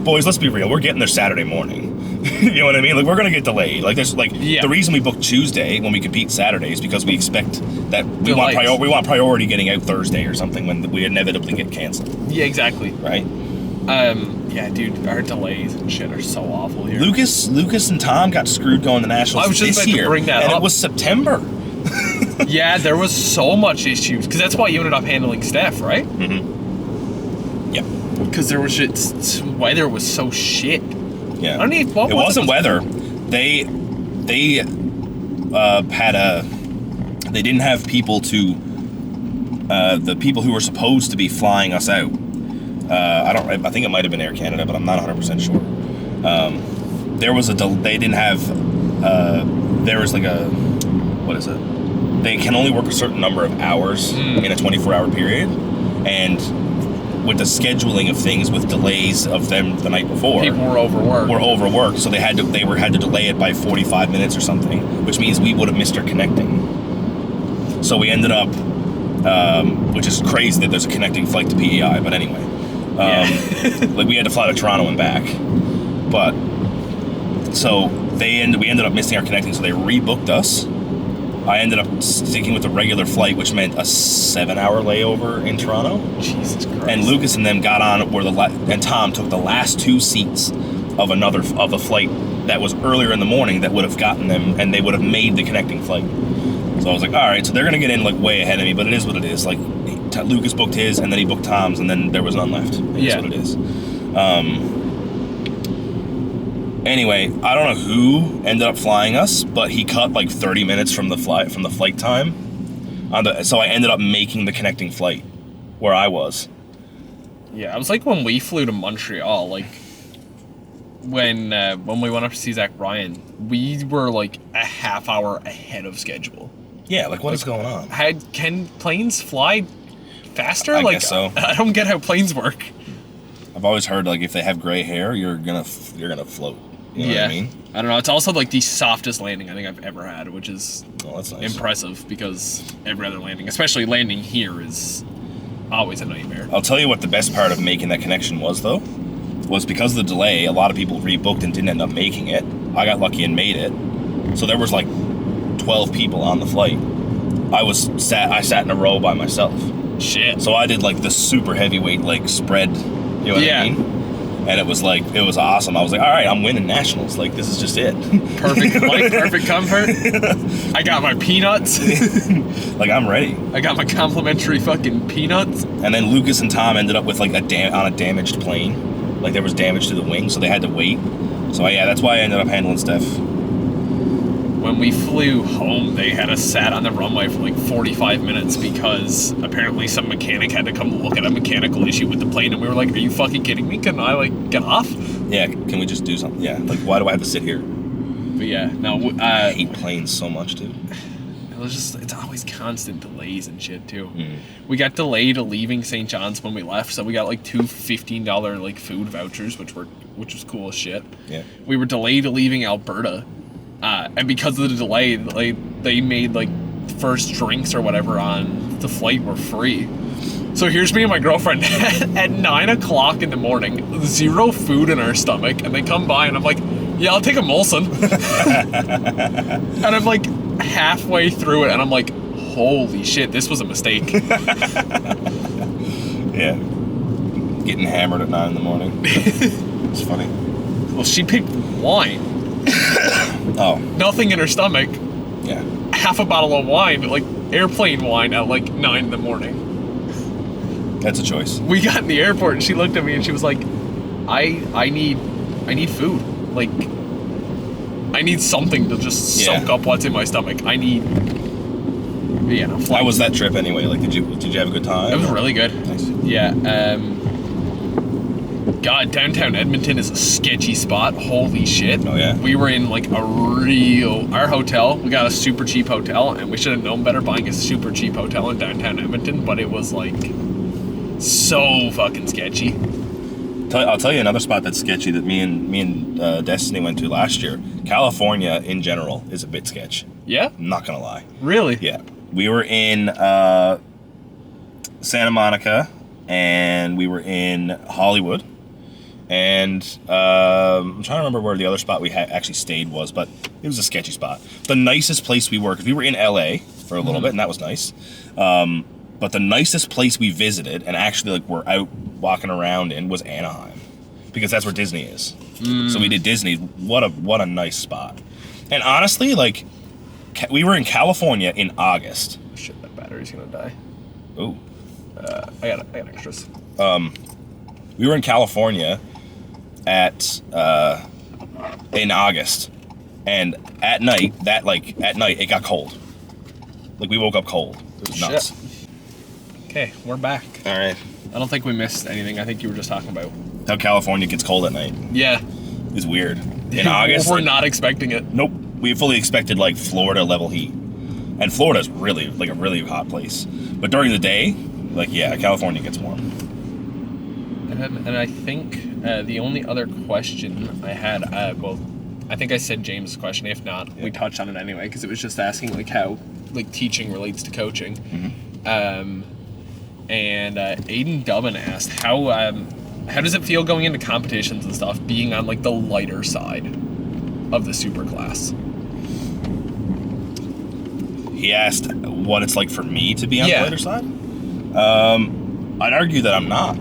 boys, let's be real, we're getting there Saturday morning. You know what I mean? We're gonna get delayed. The reason we booked Tuesday when we compete Saturday is because we expect that we want priority getting out Thursday or something when we inevitably get canceled. Yeah, exactly. Right? Yeah, dude, our delays and shit are so awful here. Lucas and Tom got screwed going to nationals. I was just about to bring that up. And it was September. Yeah, there was so much issues because that's why you ended up handling Steph, right? Mm-hmm. Yep. Because there was weather was so shit. Yeah. I don't need. It wasn't weather. They didn't have people to. The people who were supposed to be flying us out. I think it might have been Air Canada, but I'm not 100% sure. There was they didn't have. There was what is it? They can only work a certain number of hours in a 24-hour period, and with the scheduling of things with delays of them the night before, people were overworked. So they had to delay it by 45 minutes or something, which means we would have missed our connecting. So we ended up, which is crazy that there's a connecting flight to PEI, but anyway, we had to fly to Toronto and back, but so we ended up missing our connecting, so they rebooked us. I ended up sticking with the regular flight, which meant a 7-hour layover in Toronto. Jesus Christ. And Lucas and them got on and Tom took the last 2 seats of the flight that was earlier in the morning that would have gotten them, and they would have made the connecting flight. So I was like, all right, so they're gonna get in way ahead of me, but it is what it is. Lucas booked his, and then he booked Tom's, and then there was none left. That's what it is. Anyway, I don't know who ended up flying us, but he cut 30 minutes from the flight time. So I ended up making the connecting flight where I was. Yeah, it was like when we flew to Montreal. when we went up to see Zach Bryan, we were like a half hour ahead of schedule. Yeah, like what is going on? Can planes fly faster? I like, guess so. I don't get how planes work. I've always heard like if they have gray hair, you're gonna float. You know what I mean? I don't know. It's also like the softest landing I think I've ever had, which is that's nice. impressive because every other landing, especially landing here, is always a nightmare. I'll tell you what the best part of making that connection was, though, was because of the delay, a lot of people rebooked and didn't end up making it. I got lucky and made it. So there was like 12 people on the flight. I sat in a row by myself. Shit. So I did like the super heavyweight like spread, you know what I mean? And it was awesome. I was like, all right, I'm winning nationals. Like, this is just it. Perfect flight, perfect comfort. I got my peanuts. Like, I'm ready. I got my complimentary fucking peanuts. And then Lucas and Tom ended up with like on a damaged plane. Like, there was damage to the wing, so they had to wait. So yeah, that's why I ended up handling Steph. When we flew home, they had us sat on the runway for like 45 minutes because apparently some mechanic had to come look at a mechanical issue with the plane, and we were like, are you fucking kidding me? Can I like get off? Yeah, can we just do something? Yeah, like why do I have to sit here? But yeah, no, I hate planes so much, dude. It's always constant delays and shit too. Mm. We got delayed leaving St. John's when we left, so we got like two $15 like food vouchers, which was cool as shit. Yeah. We were delayed leaving Alberta. And because of the delay, they made like first drinks or whatever on the flight were free. So here's me and my girlfriend at 9 o'clock in the morning, zero food in our stomach, and they come by and I'm like, yeah, I'll take a Molson. And I'm like halfway through it and I'm like, holy shit, this was a mistake. Yeah. Getting hammered at 9 in the morning. It's funny. Well, she picked wine. Oh. Nothing in her stomach. Yeah. Half a bottle of wine, like airplane wine at like 9 in the morning. That's a choice. We got in the airport and she looked at me and she was like, I need food. Like, I need something to just soak up what's in my stomach. How was that trip anyway? Like, did you have a good time? It was really good. Nice. Yeah. God, downtown Edmonton is a sketchy spot. Holy shit. Oh, yeah? We were in like our hotel, we got a super cheap hotel, and we should have known better buying a super cheap hotel in downtown Edmonton, but it was like so fucking sketchy. I'll tell you another spot that's sketchy that me and Destiny went to last year. California in general is a bit sketch. Yeah? I'm not gonna lie. Really? Yeah. We were in Santa Monica and we were in Hollywood. And I'm trying to remember where the other spot we actually stayed was, but it was a sketchy spot. The nicest place we were, because we were in LA for a little bit, and that was nice. But the nicest place we visited, and actually like we're out walking around in, was Anaheim, because that's where Disney is. So we did Disney. What a nice spot. And honestly, like we were in California in August. Shit, that battery's gonna die. Ooh. I got extras. We were in California in August, and at night it got cold. Like we woke up cold. It was nuts. Shit. Okay, we're back. All right. I don't think we missed anything. I think you were just talking about How California gets cold at night. Yeah. It's weird. In August, we're not expecting it. Nope. We fully expected like Florida level heat, and Florida's really like a really hot place. But during the day, like California gets warm. And I think the only other question I had, I think I said James' question. If not, we touched on it anyway because it was just asking like how like teaching relates to coaching. Mm-hmm. And Aiden Dubbin asked how does it feel going into competitions and stuff, being on like the lighter side of the super class? He asked what it's like for me to be on the lighter side. I'd argue that I'm not.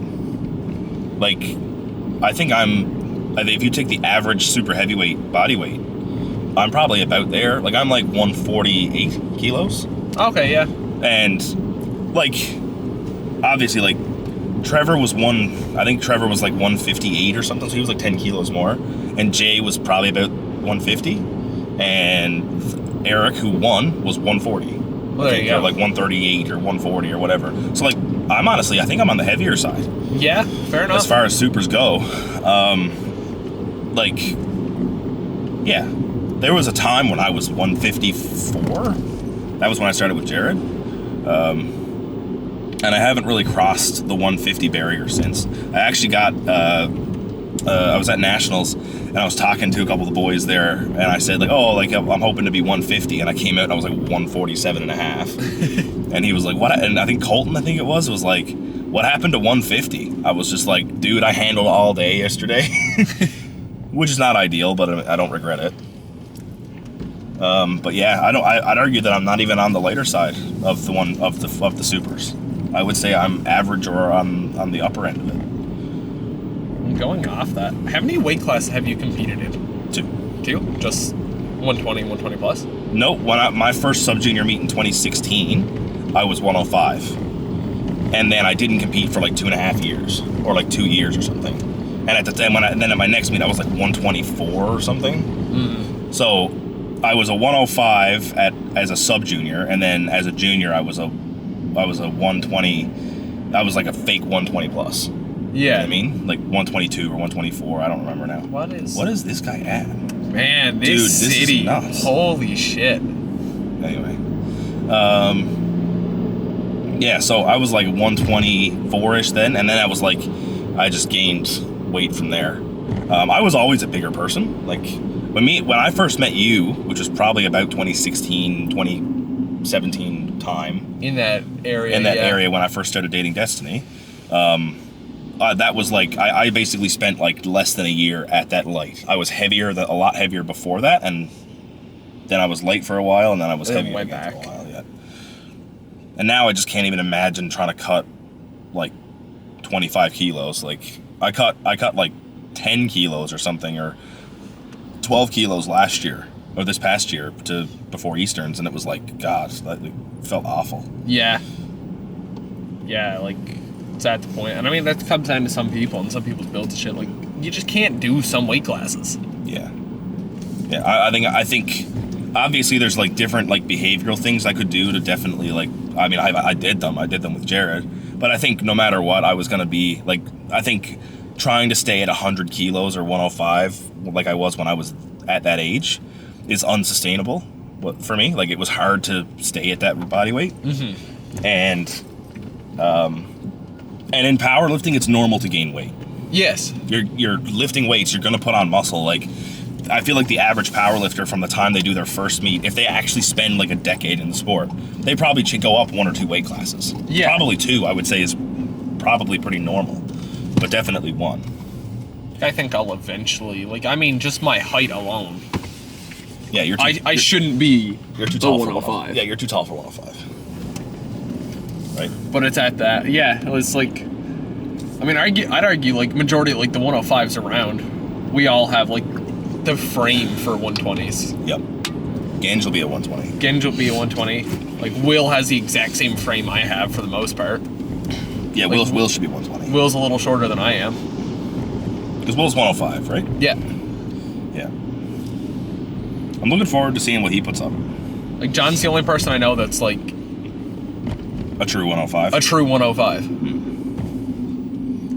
Like, I think if you take the average super heavyweight body weight, I'm probably about there. Like, I'm like 148 kilos. Okay, yeah. And, like, obviously, like, Trevor was like 158 or something, so he was like 10 kilos more. And Jay was probably about 150. And Eric, who won, was 140. Well, there you go. Or like 138 or 140 or whatever. So, like, I think I'm on the heavier side. Yeah, fair enough. As far as supers go. like, yeah, there was a time when I was 154. That was when I started with Jared. And I haven't really crossed the 150 barrier since. I actually got, I was at Nationals, and I was talking to a couple of the boys there, and I said, like, oh, like, I'm hoping to be 150, and I came out and I was like 147 and a half. And he was like, what? And I think Colton, was like, what happened to 150? I was just like, dude, I handled all day yesterday. Which is not ideal, but I don't regret it. But yeah, I'd argue that I'm not even on the lighter side of the supers. I would say I'm average or on the upper end of it. Going off that, how many weight classes have you competed in? Two. Just 120, 120 plus? No, my first sub-junior meet in 2016, I was 105. And then I didn't compete for like 2.5 years, or like 2 years or something. And at the time, then at my next meet, I was like 124 or something. Mm. So I was a 105 as a sub-junior, and then as a junior, I was a 120. I was like a fake 120 plus. Yeah. You know what I mean? Like 122 or 124, I don't remember now. What is this guy at? Man, Dude, this city, is nuts. Holy shit. Anyway. Yeah, so I was like 124-ish then, and then I was like, I just gained weight from there. I was always a bigger person. Like, when I first met you, which was probably about 2016, 2017 time. In that area, area when I first started dating Destiny. That was like, I basically spent like less than a year at that light. I was a lot heavier before that, and then I was light for a while, and then I was heavier went again back. for a while, yeah. And now I just can't even imagine trying to cut like 25 kilos. Like, I cut like 10 kilos or something, or 12 kilos last year, or this past year, before Easterns, and it was like, God, that felt awful. Yeah. Yeah, like, it's at the point. And I mean, that comes down to some people, and some people's built to shit. Like, you just can't do some weight classes. Yeah. Yeah, I think obviously there's like different like behavioral things I could do to definitely like, I mean, I did them with Jared, but I think no matter what, I was going to be like, I think trying to stay at 100 kilos or 105 like I was when I was at that age is unsustainable for me. Like, it was hard to stay at that body weight. Mm-hmm. And in powerlifting, it's normal to gain weight. Yes. You're lifting weights, you're going to put on muscle. Like, I feel like the average powerlifter, from the time they do their first meet, if they actually spend like a decade in the sport, they probably should go up 1 or 2 weight classes. Yeah. Probably 2, I would say, is probably pretty normal, but definitely 1. I think I'll eventually, like, I mean, just my height alone. Yeah, I shouldn't be. You're too tall for 105. Yeah, you're too tall for 105. Right. But it's at that. Yeah, it's like, I mean, I'd argue like majority of like the 105s around, we all have like the frame for 120s. Yep. Gange will be a 120. Gange will be a 120. Like, Will has the exact same frame I have for the most part. Yeah, like, Will should be 120. Will's a little shorter than I am. Because Will's 105, right? Yeah. Yeah. I'm looking forward to seeing what he puts up. Like, John's the only person I know that's like a true 105. A true 105.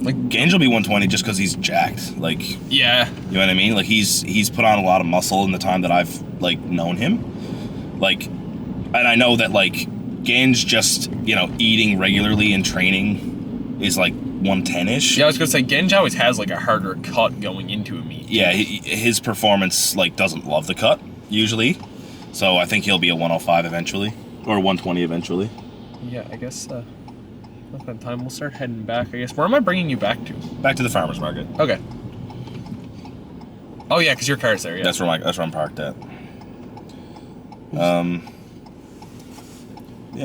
Like, Gange will be 120 just because he's jacked. Like, yeah, you know what I mean? Like, he's put on a lot of muscle in the time that I've like known him. Like, and I know that like Gange just, you know, eating regularly and training is like 110-ish. Yeah, I was gonna say Gange always has like a harder cut going into a meet. Yeah, his performance like doesn't love the cut usually, so I think he'll be a 105 eventually, or 120 eventually. Yeah, I guess. That time we'll start heading back, I guess. Where am I bringing you back to? Back to the farmer's market. Okay. Oh yeah, because your car's there. Yeah. That's where I'm parked at. Yeah.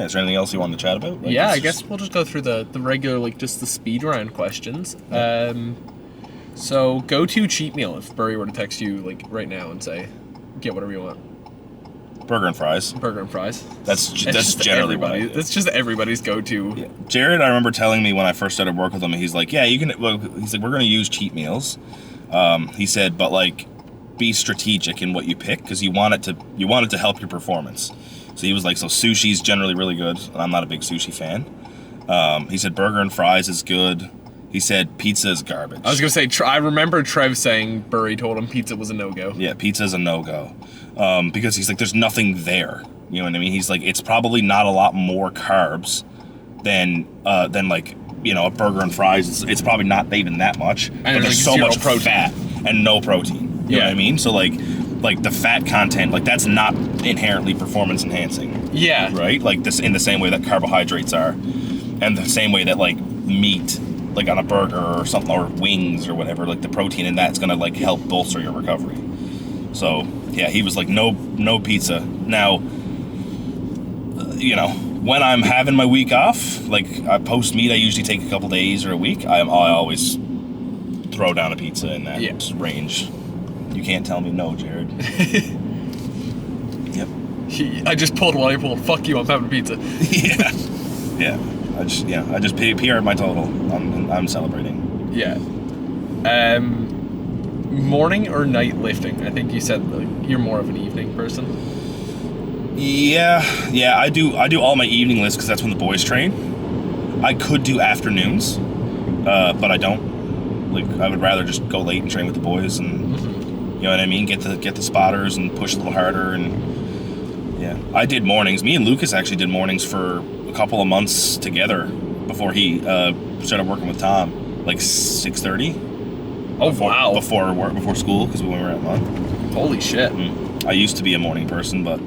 Is there anything else you want to chat about? Like, I guess we'll just go through the regular, like, just the speed round questions. Yeah. So go to cheat meal if Burry were to text you like right now and say, get whatever you want. Burger and fries. Burger and fries. That's generally everybody. That's just everybody's go-to. Yeah. Jared, I remember telling me when I first started work with him, he's like, yeah, you can. Well, he's like, we're going to use cheat meals. He said, but like, be strategic in what you pick because you want it to help your performance. So he was like, so sushi's generally really good. I'm not a big sushi fan. He said burger and fries is good. He said pizza is garbage. I was gonna say, I remember Trev saying Burry told him pizza was a no-go. Yeah, pizza is a no-go. Because he's like, there's nothing there. You know what I mean? He's like, it's probably not a lot more carbs than like, you know, a burger and fries. It's probably not even that much. But there's so much fat and no protein. You know what I mean? So like the fat content, like that's not inherently performance enhancing. Yeah. Right? Like this in the same way that carbohydrates are. And the same way that like meat, like on a burger or something, or wings or whatever, like the protein in that's gonna like help bolster your recovery. So yeah, he was like, no pizza. Now, you know, when I'm having my week off, like post meet, I usually take a couple days or a week. I always throw down a pizza in that range. You can't tell me no, Jared. Yep. I just pulled one. I pulled. Fuck you! I'm having pizza. Yeah. I just PR'd my total. I'm celebrating. Yeah. Morning or night lifting? I think you said like, you're more of an evening person. Yeah. I do all my evening lifts because that's when the boys train. I could do afternoons, but I don't. Like I would rather just go late and train with the boys, and you know what I mean. Get the spotters and push a little harder, and yeah. I did mornings. Me and Lucas actually did mornings for a couple of months together before he started working with Tom, like 6:30. Oh wow! Before school, because we were at month. Holy shit! I used to be a morning person, but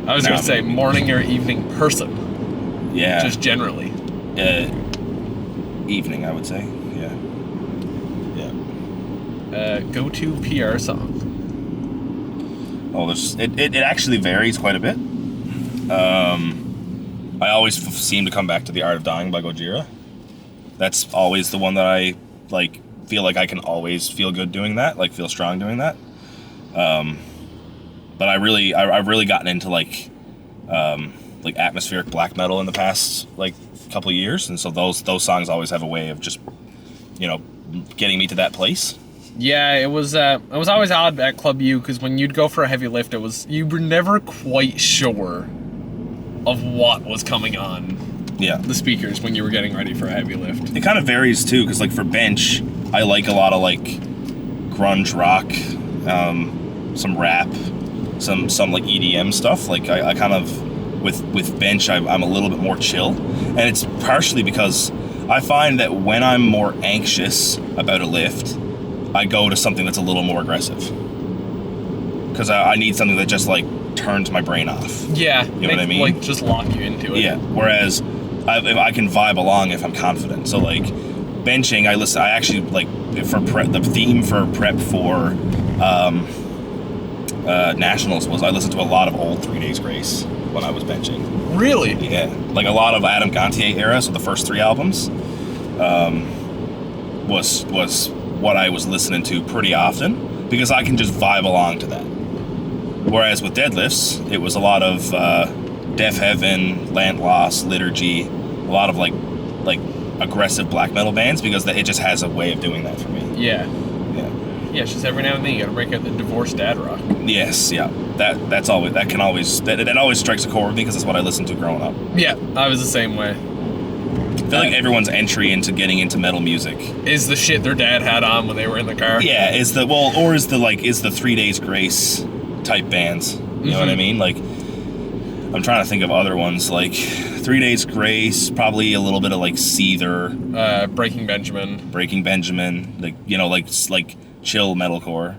I was gonna say morning or evening person. Yeah. Just generally. Evening, I would say. Yeah. Go-to PR song. Oh, it actually varies quite a bit. I always seem to come back to The Art of Dying by Gojira. That's always the one that I like. Feel like I can always feel good doing that, like feel strong doing that. But I've really gotten into like atmospheric black metal in the past like couple of years, and so those songs always have a way of just, you know, getting me to that place. Yeah, it was always odd at Club U because when you'd go for a heavy lift, you were never quite sure of what was coming on. Yeah. The speakers when you were getting ready for a heavy lift. It kind of varies too, because like for bench, I like a lot of like grunge rock, some rap, some like EDM stuff. Like I kind of with bench, I'm a little bit more chill, and it's partially because I find that when I'm more anxious about a lift, I go to something that's a little more aggressive, because I need something that just like turns my brain off. Yeah, you know what I mean? Like just lock you into it. Yeah. Whereas I can vibe along if I'm confident. So like benching, I actually like for the theme for prep for nationals was I listened to a lot of old 3 Days Grace when I was benching. Really? Yeah. Like a lot of Adam Gontier era, so the first 3 albums was what I was listening to pretty often, because I can just vibe along to that. Whereas with deadlifts, it was a lot of Deaf Heaven, Land Loss, Liturgy, a lot of like aggressive black metal bands, because it just has a way of doing that for me. Yeah. Yeah, it's just every now and then you gotta break out the divorced dad rock. Yes, yeah. That always strikes a chord with me, because that's what I listened to growing up. Yeah, I was the same way. I feel like everyone's entry into getting into metal music is the shit their dad had on when they were in the car. Yeah, is the 3 Days Grace type bands. You know what I mean? Like, I'm trying to think of other ones, like 3 Days Grace, probably a little bit of like Seether, Breaking Benjamin, like, you know, like chill metalcore.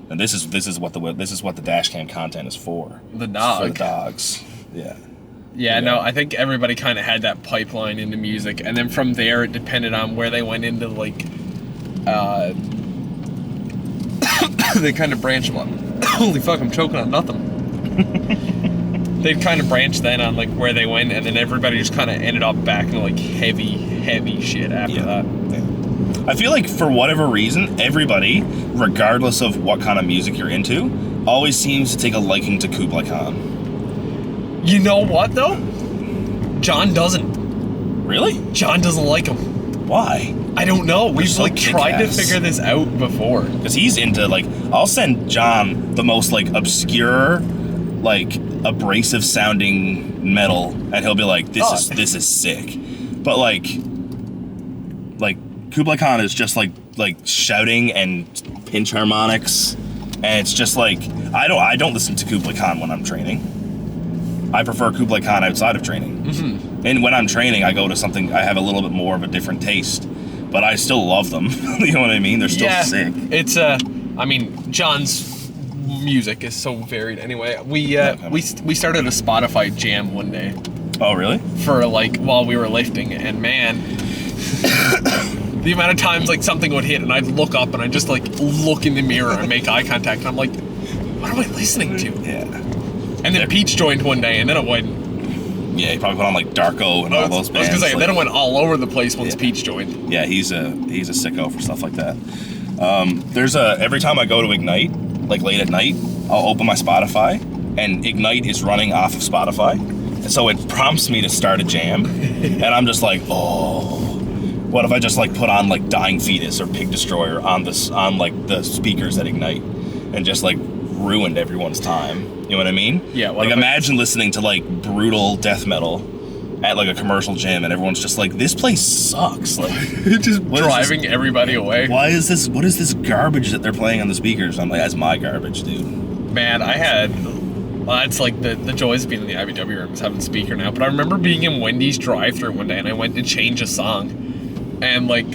And this is what the dash cam content is for. The dog. For the dogs. Yeah. Yeah, no, I think everybody kind of had that pipeline into music, and then from there it depended on where they went into, like, they kind of branched one. Holy fuck, I'm choking on nothing. They'd kind of branch then on, like, where they went, and then everybody just kind of ended up back into, like, heavy shit after that. Yeah. I feel like for whatever reason, everybody, regardless of what kind of music you're into, always seems to take a liking to Kublai Khan. You know what, though? John doesn't. Really? John doesn't like him. Why? I don't know. We've so tried to figure this out before. Because he's into, like, I'll send John the most, like, obscure, like, abrasive sounding metal, and he'll be like, this is sick. But like Kublai Khan is just like shouting and pinch harmonics, and it's just like I don't listen to Kublai Khan when I'm training. I prefer Kublai Khan outside of training. Mm-hmm. And when I'm training, I go to something I have a little bit more of a different taste, but I still love them. You know what I mean? They're still sick. It's I mean, John's music is so varied. Anyway, we started a Spotify jam one day. Oh, really? For like while we were lifting, and man, the amount of times like something would hit, and I'd look up and I'd just like look in the mirror and make eye contact, and I'm like, what am I listening to? Yeah. And then Peach joined one day, and then it went. Yeah, he probably put on like Darko and all those bands. I was gonna say, like, then it went all over the place once Peach joined. Yeah, he's a sicko for stuff like that. Every time I go to Ignite, like late at night, I'll open my Spotify, and Ignite is running off of Spotify, and so it prompts me to start a jam, and I'm just like, oh, what if I just like put on like Dying Fetus or Pig Destroyer on like the speakers at Ignite, and just like ruined everyone's time. You know what I mean? Yeah. Like imagine listening to like brutal death metal at like a commercial gym, and everyone's just like, this place sucks. Like just driving everybody away. What is this garbage that they're playing on the speakers? I'm like, that's my garbage, dude. Man, that's like the joys of being in the IBW room is having a speaker now. But I remember being in Wendy's drive-thru one day, and I went to change a song, and like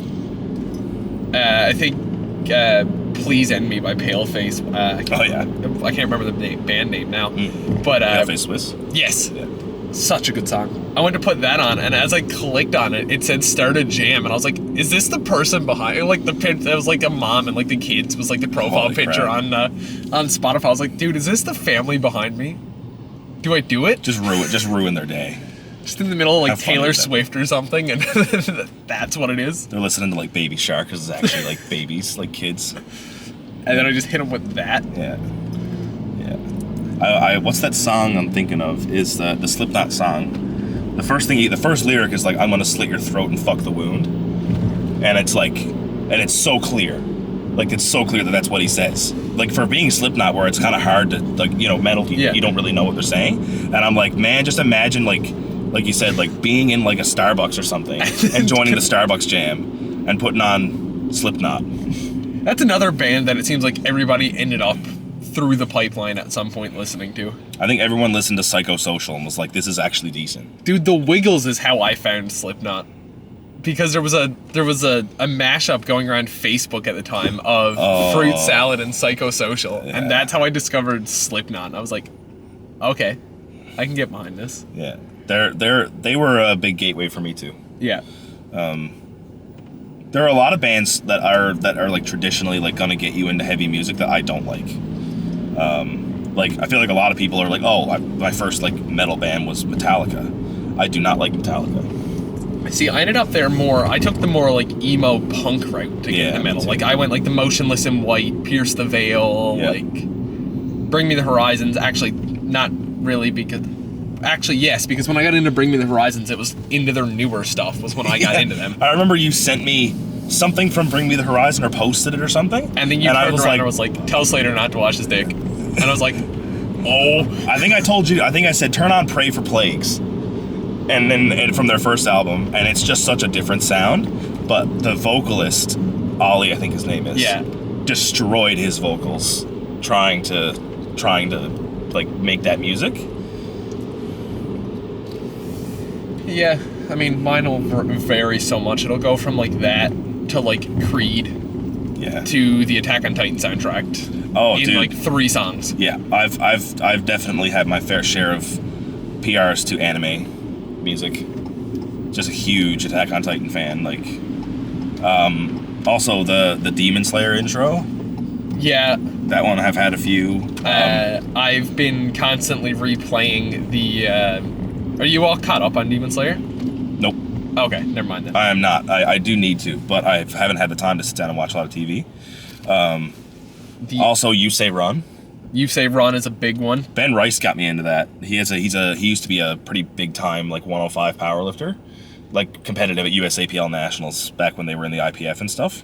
I think Please End Me by Paleface. I can't remember the band name now. But Paleface Swiss? Yes. Yeah. Such a good song. I went to put that on, and as I clicked on it, it said start a jam, and I was like, is this the person behind it? Like it was like a mom and like the kids was like the profile picture on Spotify. I was like, dude, is this the family behind me? Do I do it? Just ruin their day. Just in the middle of like Taylor Swift or something, and that's what it is. They're listening to like Baby Shark, because it's actually like babies, like kids. And then I just hit them with that. Yeah. Yeah. What's that song I'm thinking of? Is the Slipknot song. The first lyric is like, I'm gonna slit your throat and fuck the wound. And it's like, and it's so clear. Like, it's so clear that that's what he says. Like, for being Slipknot, where it's kind of hard to, like, you know, metal, you don't really know what they're saying. And I'm like, man, just imagine, like you said, like, being in, like, a Starbucks or something and joining the Starbucks jam and putting on Slipknot. That's another band that it seems like everybody ended up through the pipeline at some point listening to. I think everyone listened to Psychosocial and was like, this is actually decent. Dude, The Wiggles is how I found Slipknot. Because there was a mashup going around Facebook at the time of Fruit Salad and Psychosocial. Yeah. And that's how I discovered Slipknot. And I was like, okay, I can get behind this. Yeah. They were a big gateway for me too. Yeah. There are a lot of bands that are like traditionally like gonna get you into heavy music that I don't like. Like I feel like a lot of people are like, oh, my first like metal band was Metallica. I do not like Metallica. See, I ended up there more. I took the more like emo punk route to get into metal. Like I went like the Motionless in White, Pierce the Veil, like Bring Me the Horizons. Actually, not really because. Actually, yes, because when I got into Bring Me the Horizons, it was into their newer stuff. Was when I got into them. I remember you sent me something from Bring Me the Horizon or posted it or something. And then you turned around and was like, tell Slater not to watch his dick. And I was like, oh. I think I said turn on Pray for Plagues. And then from their first album, and it's just such a different sound. But the vocalist, Ollie, I think his name is, destroyed his vocals trying to like make that music. Yeah, I mean, mine will vary so much. It'll go from like that to like Creed, to the Attack on Titan soundtrack. Oh, in dude. like 3 songs. Yeah, I've definitely had my fair share of PRs to anime music. Just a huge Attack on Titan fan. Like, also the Demon Slayer intro. Yeah, that one I've had a few. I've been constantly replaying the. Are you all caught up on Demon Slayer? Nope. Okay, never mind then. I am not. I do need to, but I haven't had the time to sit down and watch a lot of TV. Also, You Say Run. You Say Run is a big one. Ben Rice got me into that. He used to be a pretty big time like 105 powerlifter, like competitive at USAPL Nationals back when they were in the IPF and stuff.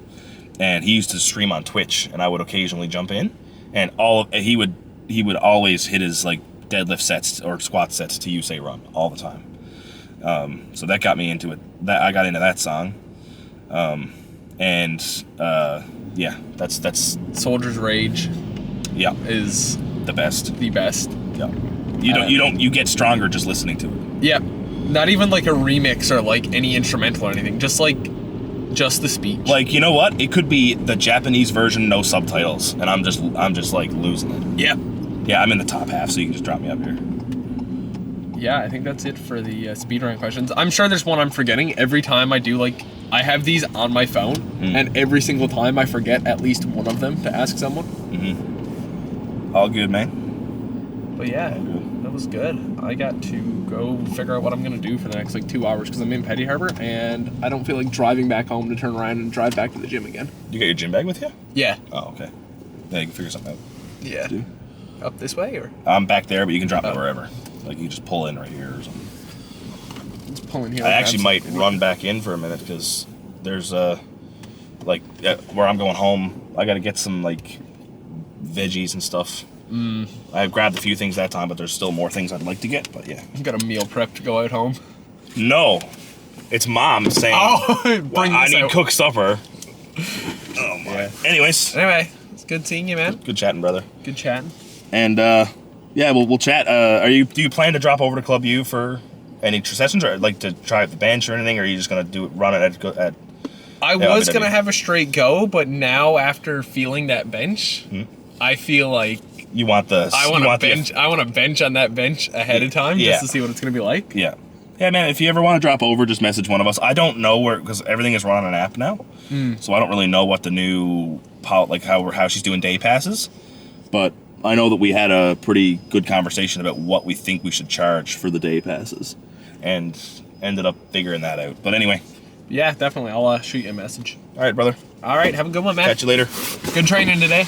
And he used to stream on Twitch, and I would occasionally jump in, and he would always hit his like deadlift sets or squat sets to You Say Run all the time. So that got me into it. I got into that song. And yeah, that's Soldier's Rage yeah, is the best. the best. Yeah. You get stronger just listening to it. Yeah. Not even like a remix or like any instrumental or anything. Just the speech. Like, you know what? It could be the Japanese version, no subtitles, and I'm just like losing it. Yeah. Yeah, I'm in the top half, so you can just drop me up here. Yeah, I think that's it for the speedrun questions. I'm sure there's one I'm forgetting. Every time I do, like, I have these on my phone, and every single time I forget at least one of them to ask someone. All good, man. But yeah, that was good. I got to go figure out what I'm going to do for the next, like, 2 hours because I'm in Petty Harbor, and I don't feel like driving back home to turn around and drive back to the gym again. You got your gym bag with you? Yeah. Oh, okay. Yeah, you can figure something out. Yeah. Do? Up this way, or? I'm back there, but you can drop me wherever. Like, you can just pull in right here or something. Let's pull in here. I actually might run back in for a minute because there's like where I'm going home, I got to get some like veggies and stuff. I grabbed a few things that time, but there's still more things I'd like to get. But yeah, I've got a meal prep to go out home. No, it's Mom saying, I need to cook supper. Oh my. Yeah. Anyways. Anyway, it's good seeing you, man. Good chatting, brother. Good chatting. And yeah, we'll chat. Do you plan to drop over to Club U for any sessions, or like to try the bench or anything, or are you just gonna run it at I was gonna have a straight go, but now after feeling that bench, I feel like you want the I want to bench on that bench ahead of time just to see what it's gonna be like. Yeah. Yeah, man, if you ever want to drop over, just message one of us. I don't know where, because everything is run on an app now, so I don't really know what the new, how she's doing day passes, but I know that we had a pretty good conversation about what we think we should charge for the day passes, and ended up figuring that out. But anyway. Yeah, definitely. I'll shoot you a message. All right, brother. All right, have a good one, man. Catch you later. Good training today.